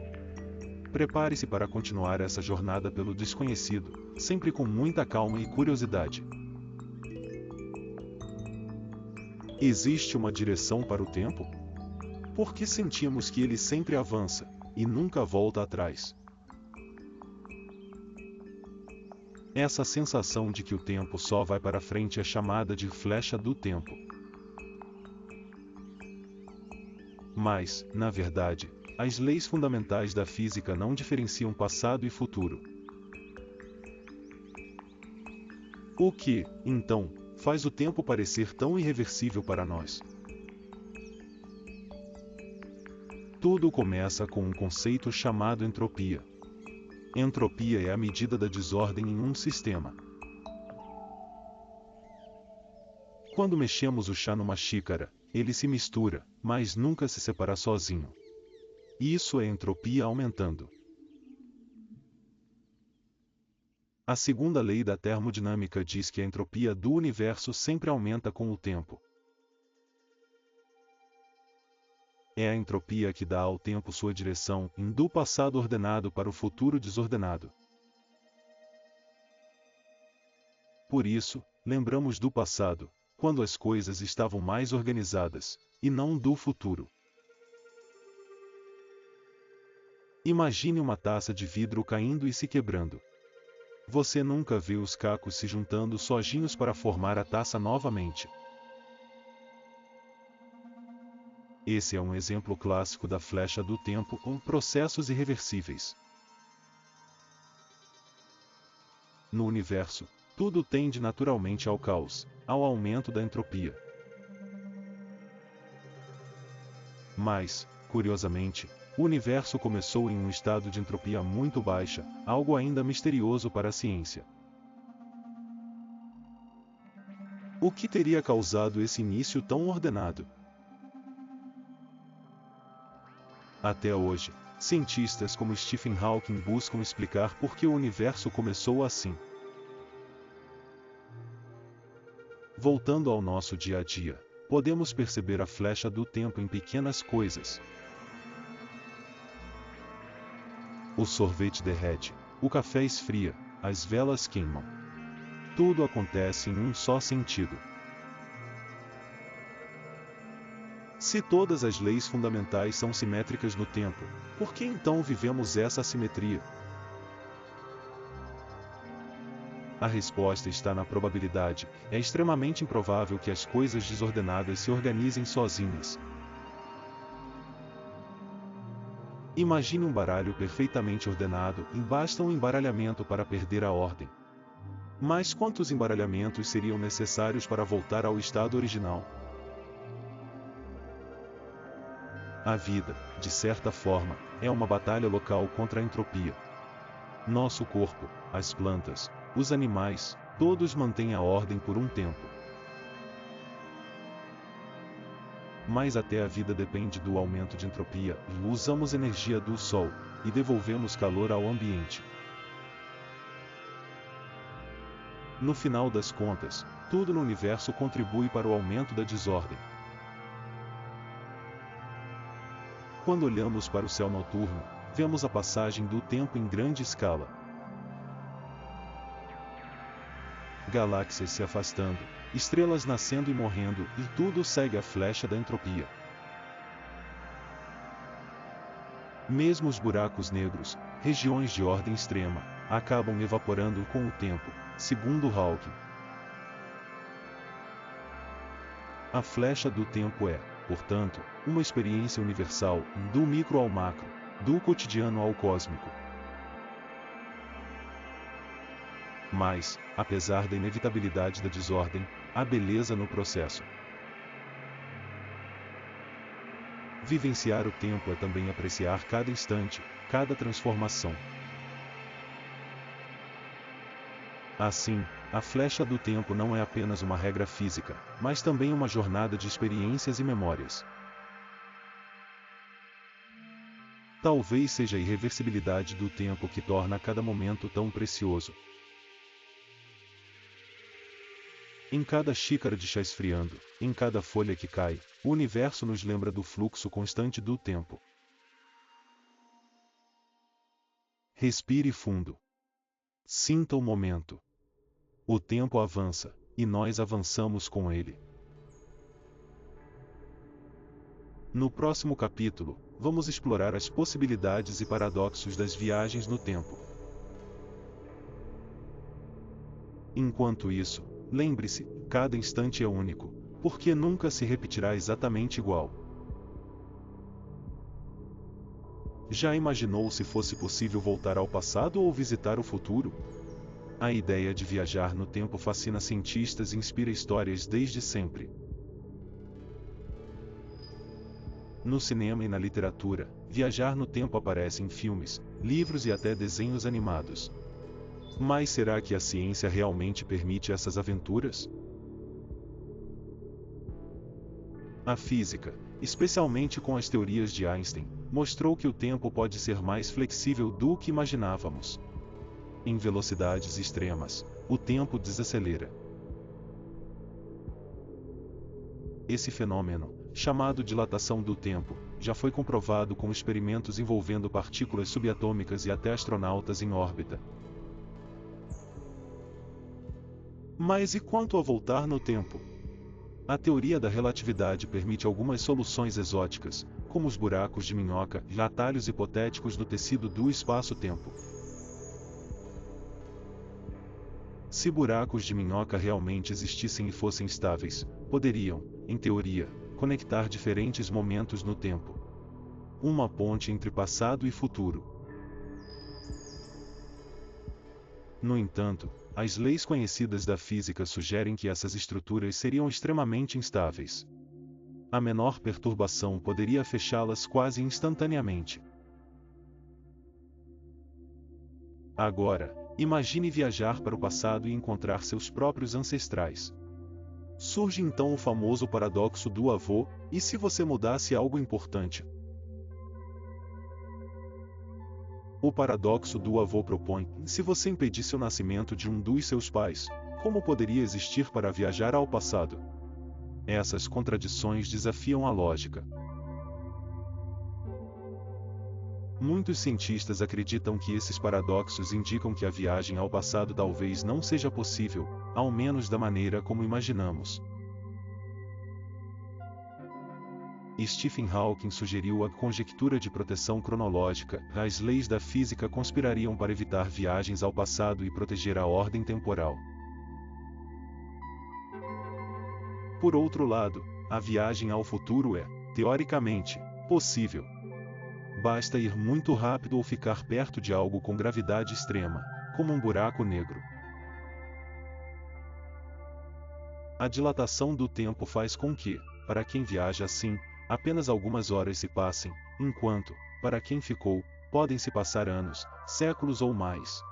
S1: Prepare-se para continuar essa jornada pelo desconhecido, sempre com muita calma e curiosidade. Existe uma direção para o tempo? Por que sentimos que ele sempre avança, e nunca volta atrás? Essa sensação de que o tempo só vai para frente é chamada de flecha do tempo. Mas, na verdade, as leis fundamentais da física não diferenciam passado e futuro. O que, então, faz o tempo parecer tão irreversível para nós? Tudo começa com um conceito chamado entropia. Entropia é a medida da desordem em um sistema. Quando mexemos o chá numa xícara, ele se mistura, mas nunca se separa sozinho. Isso é entropia aumentando. A segunda lei da termodinâmica diz que a entropia do universo sempre aumenta com o tempo. É a entropia que dá ao tempo sua direção, do passado ordenado para o futuro desordenado. Por isso, lembramos do passado, quando as coisas estavam mais organizadas, e não do futuro. Imagine uma taça de vidro caindo e se quebrando. Você nunca vê os cacos se juntando sozinhos para formar a taça novamente. Esse é um exemplo clássico da flecha do tempo com processos irreversíveis. No universo, tudo tende naturalmente ao caos, ao aumento da entropia. Mas, curiosamente, o universo começou em um estado de entropia muito baixa, algo ainda misterioso para a ciência. O que teria causado esse início tão ordenado? Até hoje, cientistas como Stephen Hawking buscam explicar por que o universo começou assim. Voltando ao nosso dia a dia, podemos perceber a flecha do tempo em pequenas coisas. O sorvete derrete, o café esfria, as velas queimam. Tudo acontece em um só sentido. Se todas as leis fundamentais são simétricas no tempo, por que então vivemos essa assimetria? A resposta está na probabilidade. É extremamente improvável que as coisas desordenadas se organizem sozinhas. Imagine um baralho perfeitamente ordenado e basta um embaralhamento para perder a ordem. Mas quantos embaralhamentos seriam necessários para voltar ao estado original? A vida, de certa forma, é uma batalha local contra a entropia. Nosso corpo, as plantas, os animais, todos mantêm a ordem por um tempo. Mas até a vida depende do aumento de entropia, usamos energia do Sol, e devolvemos calor ao ambiente. No final das contas, tudo no universo contribui para o aumento da desordem. Quando olhamos para o céu noturno, vemos a passagem do tempo em grande escala. Galáxias se afastando, estrelas nascendo e morrendo, e tudo segue a flecha da entropia. Mesmo os buracos negros, regiões de ordem extrema, acabam evaporando com o tempo, segundo Hawking. A flecha do tempo é, portanto, uma experiência universal, do micro ao macro, do cotidiano ao cósmico. Mas, apesar da inevitabilidade da desordem, há beleza no processo. Vivenciar o tempo é também apreciar cada instante, cada transformação. Assim, a flecha do tempo não é apenas uma regra física, mas também uma jornada de experiências e memórias. Talvez seja a irreversibilidade do tempo que torna cada momento tão precioso. Em cada xícara de chá esfriando, em cada folha que cai, o universo nos lembra do fluxo constante do tempo. Respire fundo. Sinta o momento. O tempo avança, e nós avançamos com ele. No próximo capítulo, vamos explorar as possibilidades e paradoxos das viagens no tempo. Enquanto isso, lembre-se, cada instante é único, porque nunca se repetirá exatamente igual. Já imaginou se fosse possível voltar ao passado ou visitar o futuro? A ideia de viajar no tempo fascina cientistas e inspira histórias desde sempre. No cinema e na literatura, viajar no tempo aparece em filmes, livros e até desenhos animados. Mas será que a ciência realmente permite essas aventuras? A física, especialmente com as teorias de Einstein, mostrou que o tempo pode ser mais flexível do que imaginávamos. Em velocidades extremas, o tempo desacelera. Esse fenômeno, chamado dilatação do tempo, já foi comprovado com experimentos envolvendo partículas subatômicas e até astronautas em órbita. Mas e quanto a voltar no tempo? A teoria da relatividade permite algumas soluções exóticas, como os buracos de minhoca e atalhos hipotéticos no tecido do espaço-tempo. Se buracos de minhoca realmente existissem e fossem estáveis, poderiam, em teoria, conectar diferentes momentos no tempo. Uma ponte entre passado e futuro. No entanto, as leis conhecidas da física sugerem que essas estruturas seriam extremamente instáveis. A menor perturbação poderia fechá-las quase instantaneamente. Agora, imagine viajar para o passado e encontrar seus próprios ancestrais. Surge então o famoso paradoxo do avô: e se você mudasse algo importante? O paradoxo do avô propõe: se você impedisse o nascimento de um dos seus pais, como poderia existir para viajar ao passado? Essas contradições desafiam a lógica. Muitos cientistas acreditam que esses paradoxos indicam que a viagem ao passado talvez não seja possível, ao menos da maneira como imaginamos. Stephen Hawking sugeriu a conjectura de proteção cronológica. As leis da física conspirariam para evitar viagens ao passado e proteger a ordem temporal. Por outro lado, a viagem ao futuro é, teoricamente, possível. Basta ir muito rápido ou ficar perto de algo com gravidade extrema, como um buraco negro. A dilatação do tempo faz com que, para quem viaja assim, apenas algumas horas se passem, enquanto, para quem ficou, podem se passar anos, séculos ou mais.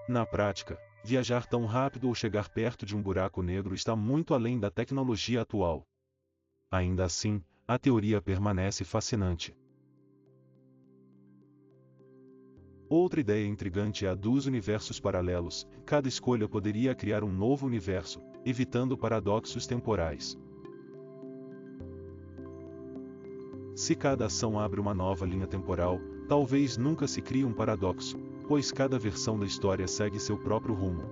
S1: Na prática, viajar tão rápido ou chegar perto de um buraco negro está muito além da tecnologia atual. Ainda assim, a teoria permanece fascinante. Outra ideia intrigante é a dos universos paralelos. Cada escolha poderia criar um novo universo, evitando paradoxos temporais. Se cada ação abre uma nova linha temporal, talvez nunca se crie um paradoxo, pois cada versão da história segue seu próprio rumo.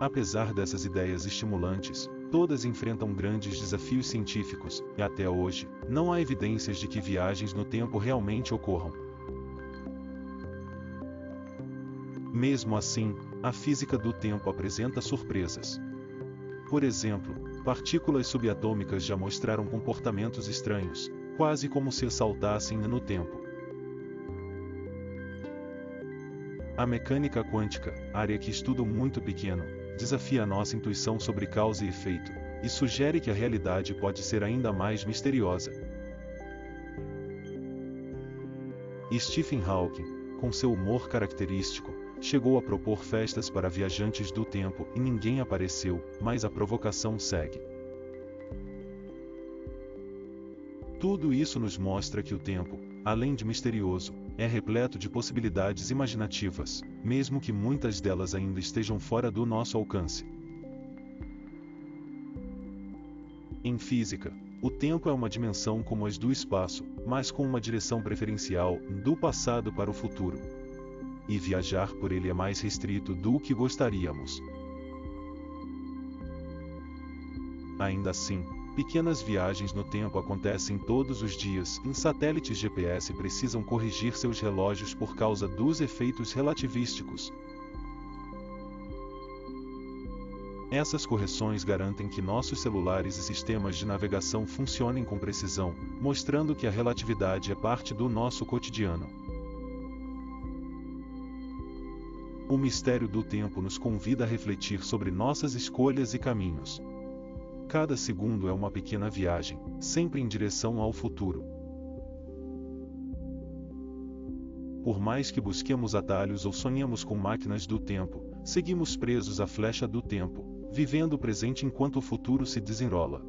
S1: Apesar dessas ideias estimulantes, todas enfrentam grandes desafios científicos, e até hoje, não há evidências de que viagens no tempo realmente ocorram. Mesmo assim, a física do tempo apresenta surpresas. Por exemplo, partículas subatômicas já mostraram comportamentos estranhos, quase como se saltassem no tempo. A mecânica quântica, área que estudo muito pequeno, desafia a nossa intuição sobre causa e efeito, e sugere que a realidade pode ser ainda mais misteriosa. Stephen Hawking, com seu humor característico, chegou a propor festas para viajantes do tempo e ninguém apareceu, mas a provocação segue. Tudo isso nos mostra que o tempo, além de misterioso, é repleto de possibilidades imaginativas, mesmo que muitas delas ainda estejam fora do nosso alcance. Em física, o tempo é uma dimensão como as do espaço, mas com uma direção preferencial, do passado para o futuro. E viajar por ele é mais restrito do que gostaríamos. Ainda assim, pequenas viagens no tempo acontecem todos os dias. Satélites GPS precisam corrigir seus relógios por causa dos efeitos relativísticos. Essas correções garantem que nossos celulares e sistemas de navegação funcionem com precisão, mostrando que a relatividade é parte do nosso cotidiano. O mistério do tempo nos convida a refletir sobre nossas escolhas e caminhos. Cada segundo é uma pequena viagem, sempre em direção ao futuro. Por mais que busquemos atalhos ou sonhemos com máquinas do tempo, seguimos presos à flecha do tempo, vivendo o presente enquanto o futuro se desenrola.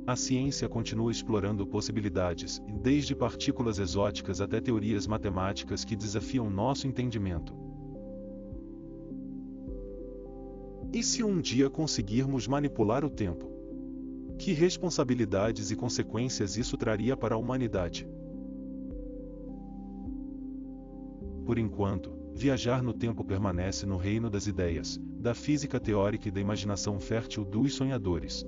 S1: A ciência continua explorando possibilidades, desde partículas exóticas até teorias matemáticas que desafiam nosso entendimento. E se um dia conseguirmos manipular o tempo? Que responsabilidades e consequências isso traria para a humanidade? Por enquanto, viajar no tempo permanece no reino das ideias, da física teórica e da imaginação fértil dos sonhadores.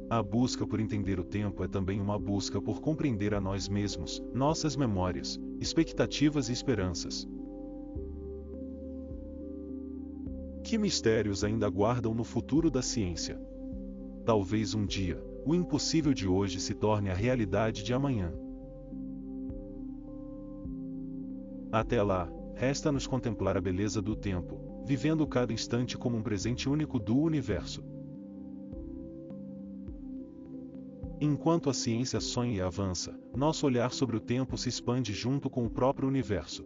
S1: A busca por entender o tempo é também uma busca por compreender a nós mesmos, nossas memórias, expectativas e esperanças. Que mistérios ainda guardam no futuro da ciência? Talvez um dia, o impossível de hoje se torne a realidade de amanhã. Até lá, resta-nos contemplar a beleza do tempo, vivendo cada instante como um presente único do universo. Enquanto a ciência sonha e avança, nosso olhar sobre o tempo se expande junto com o próprio universo.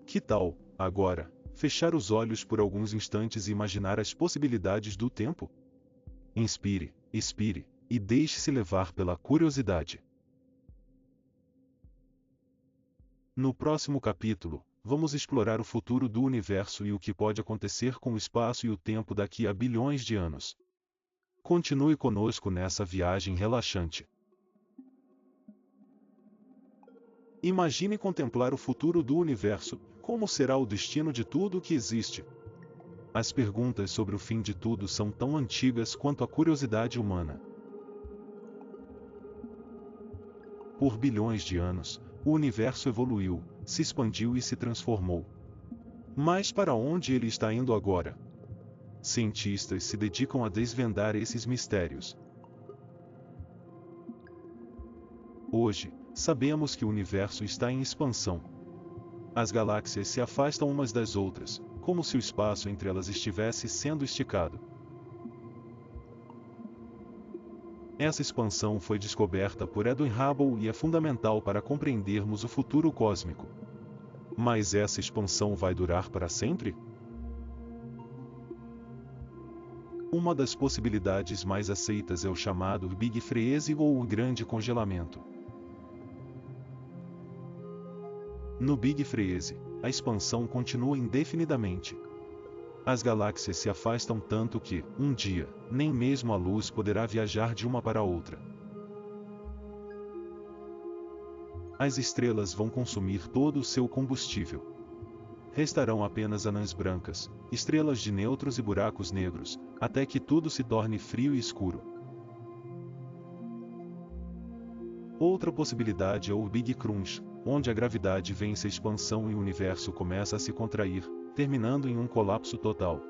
S1: Que tal, agora, fechar os olhos por alguns instantes e imaginar as possibilidades do tempo? Inspire, expire, e deixe-se levar pela curiosidade. No próximo capítulo, vamos explorar o futuro do universo e o que pode acontecer com o espaço e o tempo daqui a bilhões de anos. Continue conosco nessa viagem relaxante. Imagine contemplar o futuro do universo. Como será o destino de tudo o que existe? As perguntas sobre o fim de tudo são tão antigas quanto a curiosidade humana. Por bilhões de anos, o universo evoluiu, se expandiu e se transformou. Mas para onde ele está indo agora? Cientistas se dedicam a desvendar esses mistérios. Hoje, sabemos que o universo está em expansão. As galáxias se afastam umas das outras, como se o espaço entre elas estivesse sendo esticado. Essa expansão foi descoberta por Edwin Hubble e é fundamental para compreendermos o futuro cósmico. Mas essa expansão vai durar para sempre? Uma das possibilidades mais aceitas é o chamado Big Freeze ou o Grande Congelamento. No Big Freeze, a expansão continua indefinidamente. As galáxias se afastam tanto que, um dia, nem mesmo a luz poderá viajar de uma para outra. As estrelas vão consumir todo o seu combustível. Restarão apenas anãs brancas, estrelas de nêutrons e buracos negros, até que tudo se torne frio e escuro. Outra possibilidade é o Big Crunch, onde a gravidade vence a expansão e o universo começa a se contrair, terminando em um colapso total.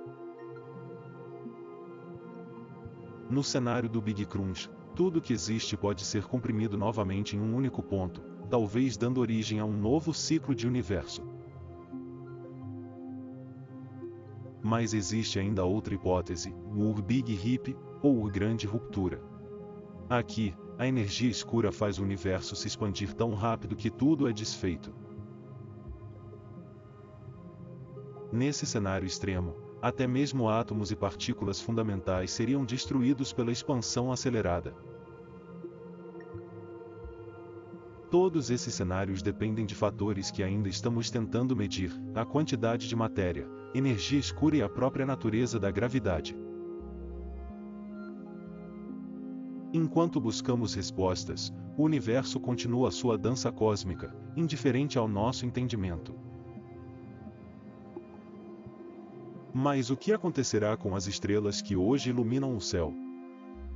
S1: No cenário do Big Crunch, tudo que existe pode ser comprimido novamente em um único ponto, talvez dando origem a um novo ciclo de universo. Mas existe ainda outra hipótese, o Big Rip, ou o Grande Ruptura. Aqui, a energia escura faz o universo se expandir tão rápido que tudo é desfeito. Nesse cenário extremo, até mesmo átomos e partículas fundamentais seriam destruídos pela expansão acelerada. Todos esses cenários dependem de fatores que ainda estamos tentando medir: a quantidade de matéria, energia escura e a própria natureza da gravidade. Enquanto buscamos respostas, o universo continua sua dança cósmica, indiferente ao nosso entendimento. Mas o que acontecerá com as estrelas que hoje iluminam o céu?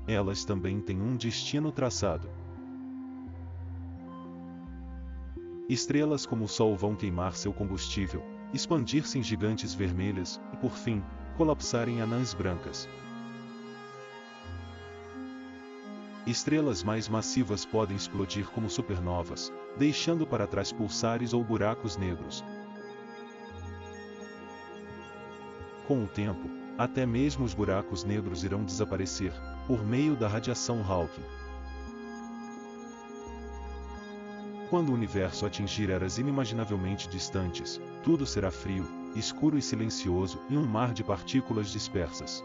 S1: Elas também têm um destino traçado. Estrelas como o Sol vão queimar seu combustível, expandir-se em gigantes vermelhas, e por fim, colapsar em anãs brancas. Estrelas mais massivas podem explodir como supernovas, deixando para trás pulsares ou buracos negros. Com o tempo, até mesmo os buracos negros irão desaparecer, por meio da radiação Hawking. quando o universo atingir eras inimaginavelmente distantes, tudo será frio, escuro e silencioso, e um mar de partículas dispersas.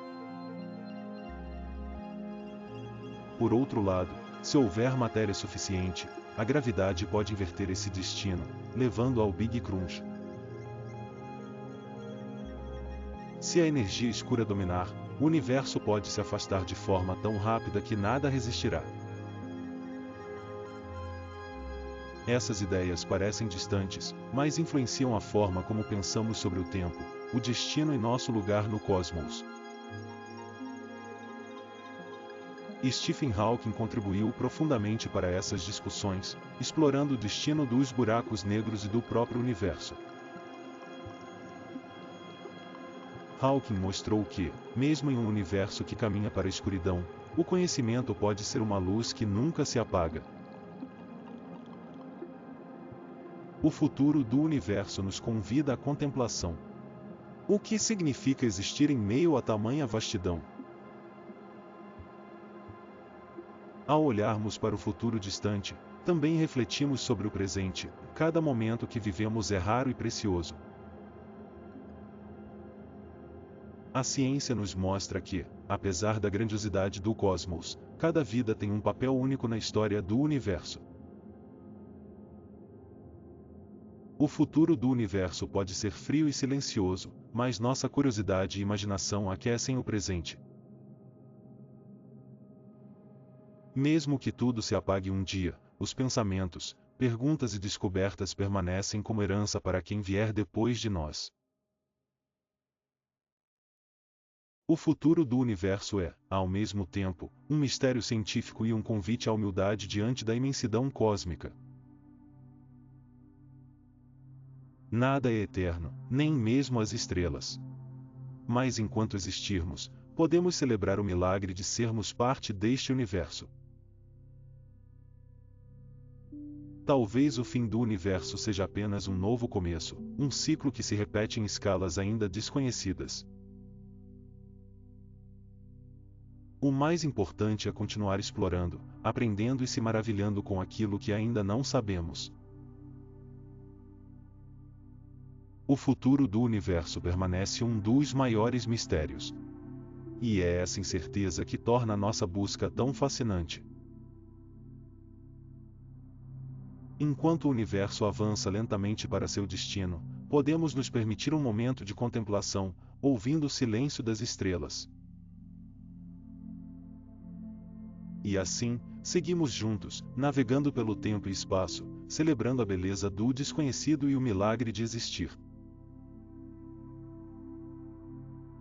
S1: Por outro lado, se houver matéria suficiente, a gravidade pode inverter esse destino, levando ao Big Crunch. Se a energia escura dominar, o universo pode se afastar de forma tão rápida que nada resistirá. Essas ideias parecem distantes, mas influenciam a forma como pensamos sobre o tempo, o destino e nosso lugar no cosmos. Stephen Hawking contribuiu profundamente para essas discussões, explorando o destino dos buracos negros e do próprio universo. Hawking mostrou que, mesmo em um universo que caminha para a escuridão, o conhecimento pode ser uma luz que nunca se apaga. O futuro do universo nos convida à contemplação. O que significa existir em meio a tamanha vastidão? Ao olharmos para o futuro distante, também refletimos sobre o presente. Cada momento que vivemos é raro e precioso. A ciência nos mostra que, apesar da grandiosidade do cosmos, cada vida tem um papel único na história do universo. O futuro do universo pode ser frio e silencioso, mas nossa curiosidade e imaginação aquecem o presente. Mesmo que tudo se apague um dia, os pensamentos, perguntas e descobertas permanecem como herança para quem vier depois de nós. O futuro do universo é, ao mesmo tempo, um mistério científico e um convite à humildade diante da imensidão cósmica. Nada é eterno, nem mesmo as estrelas. Mas enquanto existirmos, podemos celebrar o milagre de sermos parte deste universo. Talvez o fim do universo seja apenas um novo começo, um ciclo que se repete em escalas ainda desconhecidas. O mais importante é continuar explorando, aprendendo e se maravilhando com aquilo que ainda não sabemos. O futuro do universo permanece um dos maiores mistérios. E é essa incerteza que torna a nossa busca tão fascinante. Enquanto o universo avança lentamente para seu destino, podemos nos permitir um momento de contemplação, ouvindo o silêncio das estrelas. E assim, seguimos juntos, navegando pelo tempo e espaço, celebrando a beleza do desconhecido e o milagre de existir.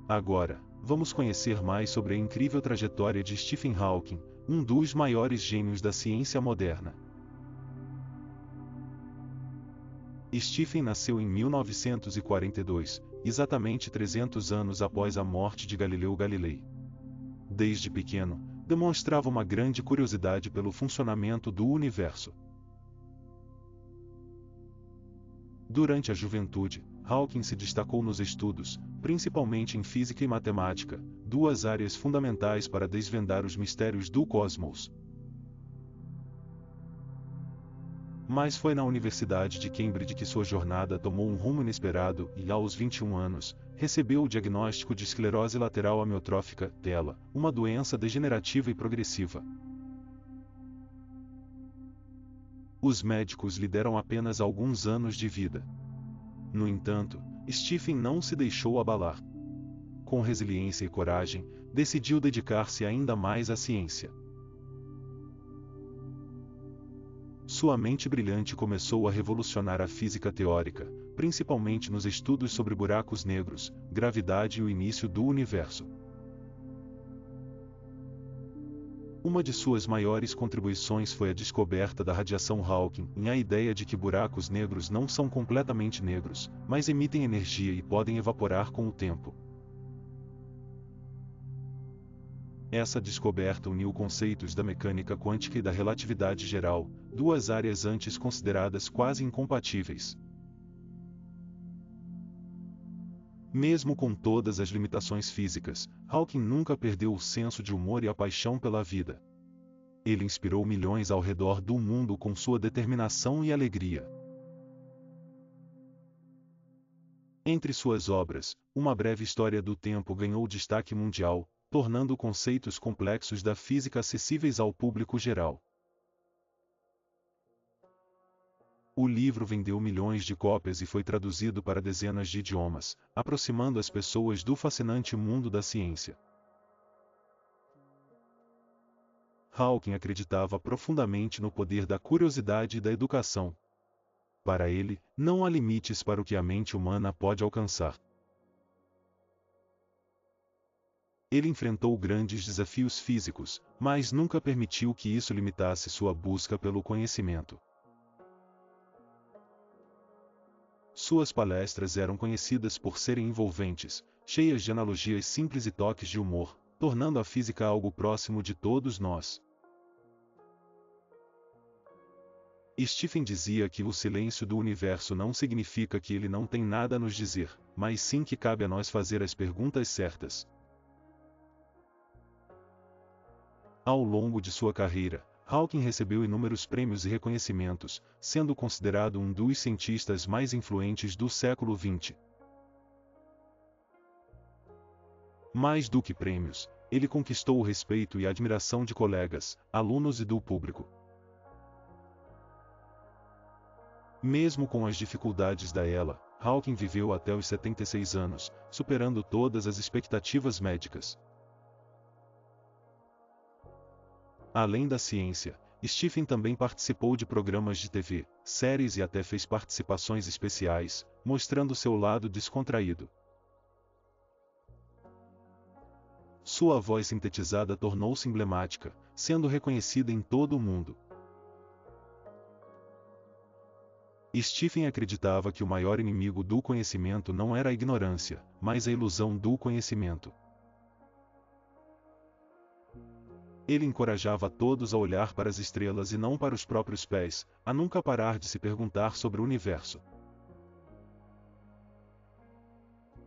S1: Agora, vamos conhecer mais sobre a incrível trajetória de Stephen Hawking, um dos maiores gênios da ciência moderna. Stephen nasceu em 1942, exatamente 300 anos após a morte de Galileu Galilei. Desde pequeno, demonstrava uma grande curiosidade pelo funcionamento do universo. Durante a juventude, Hawking se destacou nos estudos, principalmente em física e matemática, duas áreas fundamentais para desvendar os mistérios do cosmos. Mas foi na Universidade de Cambridge que sua jornada tomou um rumo inesperado e, aos 21 anos, recebeu o diagnóstico de esclerose lateral amiotrófica, TELA, uma doença degenerativa e progressiva. Os médicos lhe deram apenas alguns anos de vida. No entanto, Stephen não se deixou abalar. Com resiliência e coragem, decidiu dedicar-se ainda mais à ciência. Sua mente brilhante começou a revolucionar a física teórica, principalmente nos estudos sobre buracos negros, gravidade e o início do universo. Uma de suas maiores contribuições foi a descoberta da radiação Hawking e a ideia de que buracos negros não são completamente negros, mas emitem energia e podem evaporar com o tempo. Essa descoberta uniu conceitos da mecânica quântica e da relatividade geral, duas áreas antes consideradas quase incompatíveis. Mesmo com todas as limitações físicas, Hawking nunca perdeu o senso de humor e a paixão pela vida. Ele inspirou milhões ao redor do mundo com sua determinação e alegria. Entre suas obras, Uma Breve História do Tempo ganhou destaque mundial, tornando conceitos complexos da física acessíveis ao público geral. O livro vendeu milhões de cópias e foi traduzido para dezenas de idiomas, aproximando as pessoas do fascinante mundo da ciência. Hawking acreditava profundamente no poder da curiosidade e da educação. Para ele, não há limites para o que a mente humana pode alcançar. Ele enfrentou grandes desafios físicos, mas nunca permitiu que isso limitasse sua busca pelo conhecimento. Suas palestras eram conhecidas por serem envolventes, cheias de analogias simples e toques de humor, tornando a física algo próximo de todos nós. Stephen dizia que o silêncio do universo não significa que ele não tem nada a nos dizer, mas sim que cabe a nós fazer as perguntas certas. Ao longo de sua carreira, Hawking recebeu inúmeros prêmios e reconhecimentos, sendo considerado um dos cientistas mais influentes do século XX. Mais do que prêmios, ele conquistou o respeito e a admiração de colegas, alunos e do público. Mesmo com as dificuldades da era, Hawking viveu até os 76 anos, superando todas as expectativas médicas. Além da ciência, Stephen também participou de programas de TV, séries e até fez participações especiais, mostrando seu lado descontraído. Sua voz sintetizada tornou-se emblemática, sendo reconhecida em todo o mundo. Stephen acreditava que o maior inimigo do conhecimento não era a ignorância, mas a ilusão do conhecimento. Ele encorajava todos a olhar para as estrelas e não para os próprios pés, a nunca parar de se perguntar sobre o universo.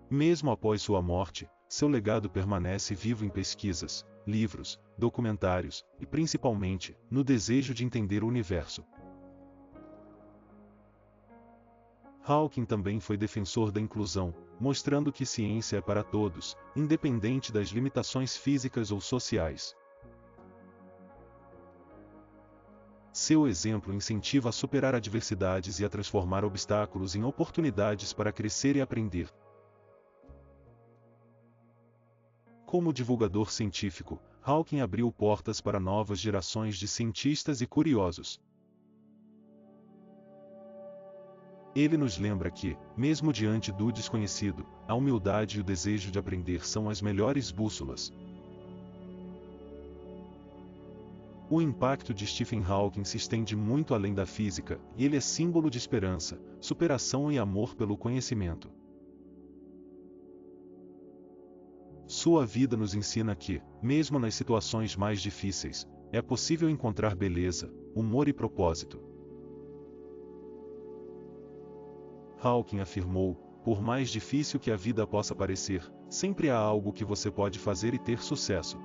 S1: Mesmo após sua morte, seu legado permanece vivo em pesquisas, livros, documentários, e principalmente, no desejo de entender o universo. Hawking também foi defensor da inclusão, mostrando que ciência é para todos, independente das limitações físicas ou sociais. Seu exemplo incentiva a superar adversidades e a transformar obstáculos em oportunidades para crescer e aprender. Como divulgador científico, Hawking abriu portas para novas gerações de cientistas e curiosos. Ele nos lembra que, mesmo diante do desconhecido, a humildade e o desejo de aprender são as melhores bússolas. O impacto de Stephen Hawking se estende muito além da física, e ele é símbolo de esperança, superação e amor pelo conhecimento. Sua vida nos ensina que, mesmo nas situações mais difíceis, é possível encontrar beleza, humor e propósito. Hawking afirmou: por mais difícil que a vida possa parecer, sempre há algo que você pode fazer e ter sucesso.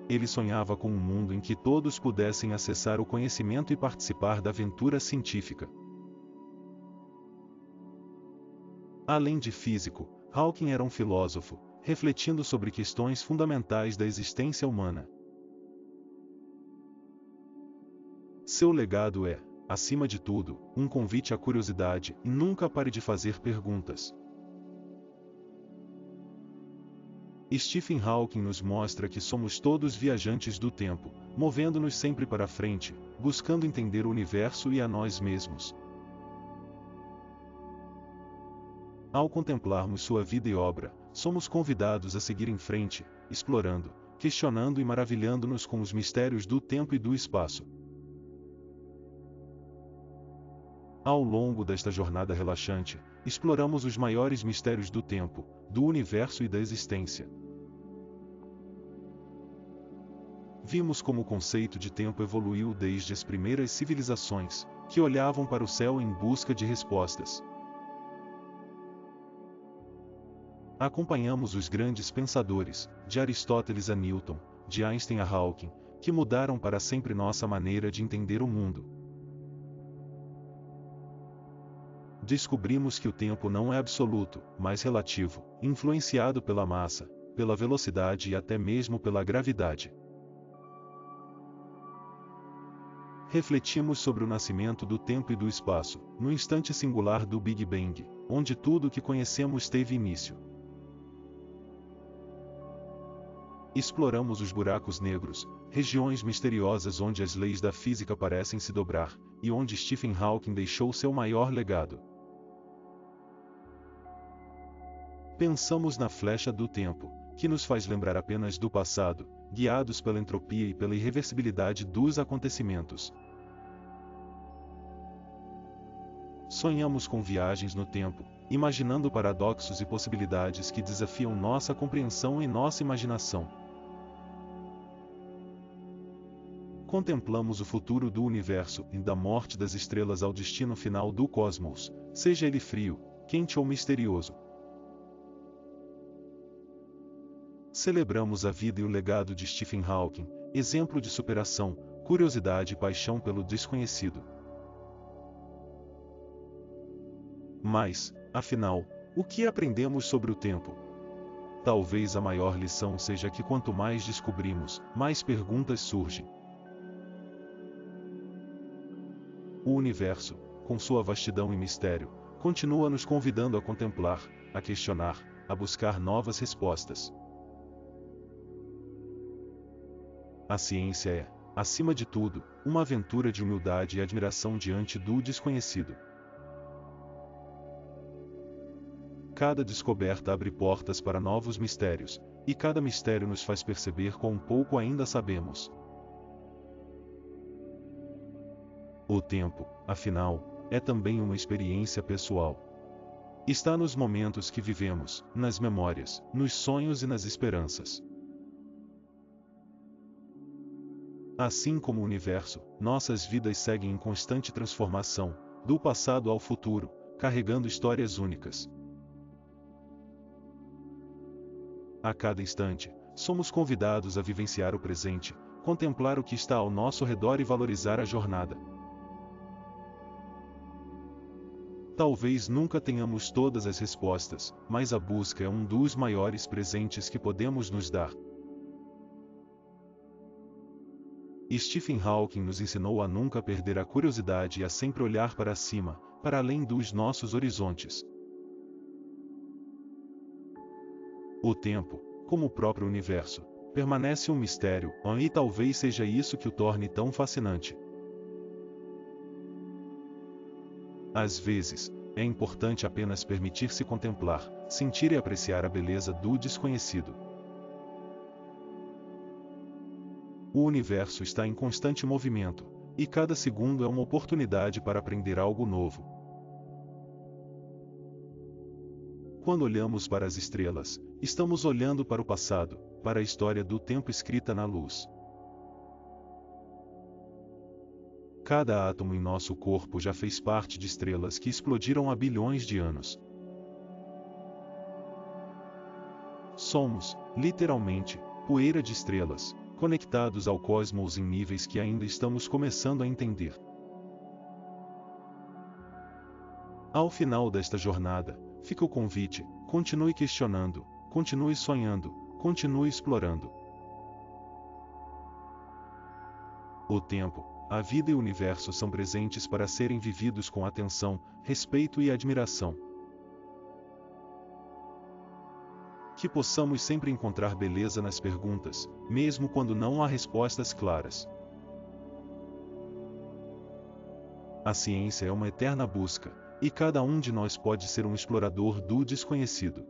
S1: Ele sonhava com um mundo em que todos pudessem acessar o conhecimento e participar da aventura científica. Além de físico, Hawking era um filósofo, refletindo sobre questões fundamentais da existência humana. Seu legado é, acima de tudo, um convite à curiosidade e nunca pare de fazer perguntas. Stephen Hawking nos mostra que somos todos viajantes do tempo, movendo-nos sempre para frente, buscando entender o universo e a nós mesmos. Ao contemplarmos sua vida e obra, somos convidados a seguir em frente, explorando, questionando e maravilhando-nos com os mistérios do tempo e do espaço. Ao longo desta jornada relaxante, exploramos os maiores mistérios do tempo, do universo e da existência. Vimos como o conceito de tempo evoluiu desde as primeiras civilizações, que olhavam para o céu em busca de respostas. Acompanhamos os grandes pensadores, de Aristóteles a Newton, de Einstein a Hawking, que mudaram para sempre nossa maneira de entender o mundo. Descobrimos que o tempo não é absoluto, mas relativo, influenciado pela massa, pela velocidade e até mesmo pela gravidade. Refletimos sobre o nascimento do tempo e do espaço, no instante singular do Big Bang, onde tudo o que conhecemos teve início. Exploramos os buracos negros, regiões misteriosas onde as leis da física parecem se dobrar, e onde Stephen Hawking deixou seu maior legado. Pensamos na flecha do tempo, que nos faz lembrar apenas do passado, guiados pela entropia e pela irreversibilidade dos acontecimentos. Sonhamos com viagens no tempo, imaginando paradoxos e possibilidades que desafiam nossa compreensão e nossa imaginação. Contemplamos o futuro do universo e da morte das estrelas ao destino final do cosmos, seja ele frio, quente ou misterioso. Celebramos a vida e o legado de Stephen Hawking, exemplo de superação, curiosidade e paixão pelo desconhecido. Mas, afinal, o que aprendemos sobre o tempo? Talvez a maior lição seja que quanto mais descobrimos, mais perguntas surgem. O universo, com sua vastidão e mistério, continua nos convidando a contemplar, a questionar, a buscar novas respostas. A ciência é, acima de tudo, uma aventura de humildade e admiração diante do desconhecido. Cada descoberta abre portas para novos mistérios, e cada mistério nos faz perceber quão pouco ainda sabemos. O tempo, afinal, é também uma experiência pessoal. Está nos momentos que vivemos, nas memórias, nos sonhos e nas esperanças. Assim como o universo, nossas vidas seguem em constante transformação, do passado ao futuro, carregando histórias únicas. A cada instante, somos convidados a vivenciar o presente, contemplar o que está ao nosso redor e valorizar a jornada. Talvez nunca tenhamos todas as respostas, mas a busca é um dos maiores presentes que podemos nos dar. Stephen Hawking nos ensinou a nunca perder a curiosidade e a sempre olhar para cima, para além dos nossos horizontes. O tempo, como o próprio universo, permanece um mistério, e talvez seja isso que o torne tão fascinante. Às vezes, é importante apenas permitir-se contemplar, sentir e apreciar a beleza do desconhecido. O universo está em constante movimento, e cada segundo é uma oportunidade para aprender algo novo. Quando olhamos para as estrelas, estamos olhando para o passado, para a história do tempo escrita na luz. Cada átomo em nosso corpo já fez parte de estrelas que explodiram há bilhões de anos. Somos, literalmente, poeira de estrelas, conectados ao cosmos em níveis que ainda estamos começando a entender. Ao final desta jornada, fica o convite: continue questionando, continue sonhando, continue explorando. O tempo, a vida e o universo são presentes para serem vividos com atenção, respeito e admiração. Que possamos sempre encontrar beleza nas perguntas, mesmo quando não há respostas claras. A ciência é uma eterna busca, e cada um de nós pode ser um explorador do desconhecido.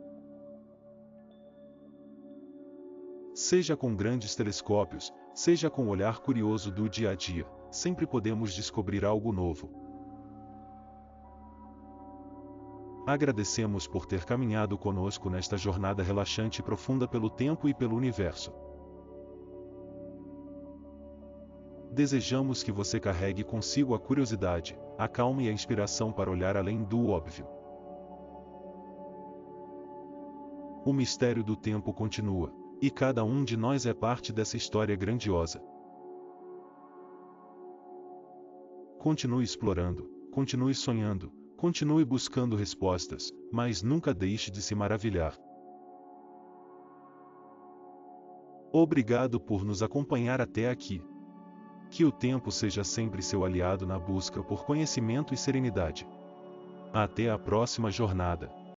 S1: Seja com grandes telescópios, seja com o olhar curioso do dia a dia, sempre podemos descobrir algo novo. Agradecemos por ter caminhado conosco nesta jornada relaxante e profunda pelo tempo e pelo universo. Desejamos que você carregue consigo a curiosidade, a calma e a inspiração para olhar além do óbvio. O mistério do tempo continua, E cada um de nós é parte dessa história grandiosa. Continue explorando, continue sonhando, continue buscando respostas, mas nunca deixe de se maravilhar. Obrigado por nos acompanhar até aqui. Que o tempo seja sempre seu aliado na busca por conhecimento e serenidade. Até a próxima jornada.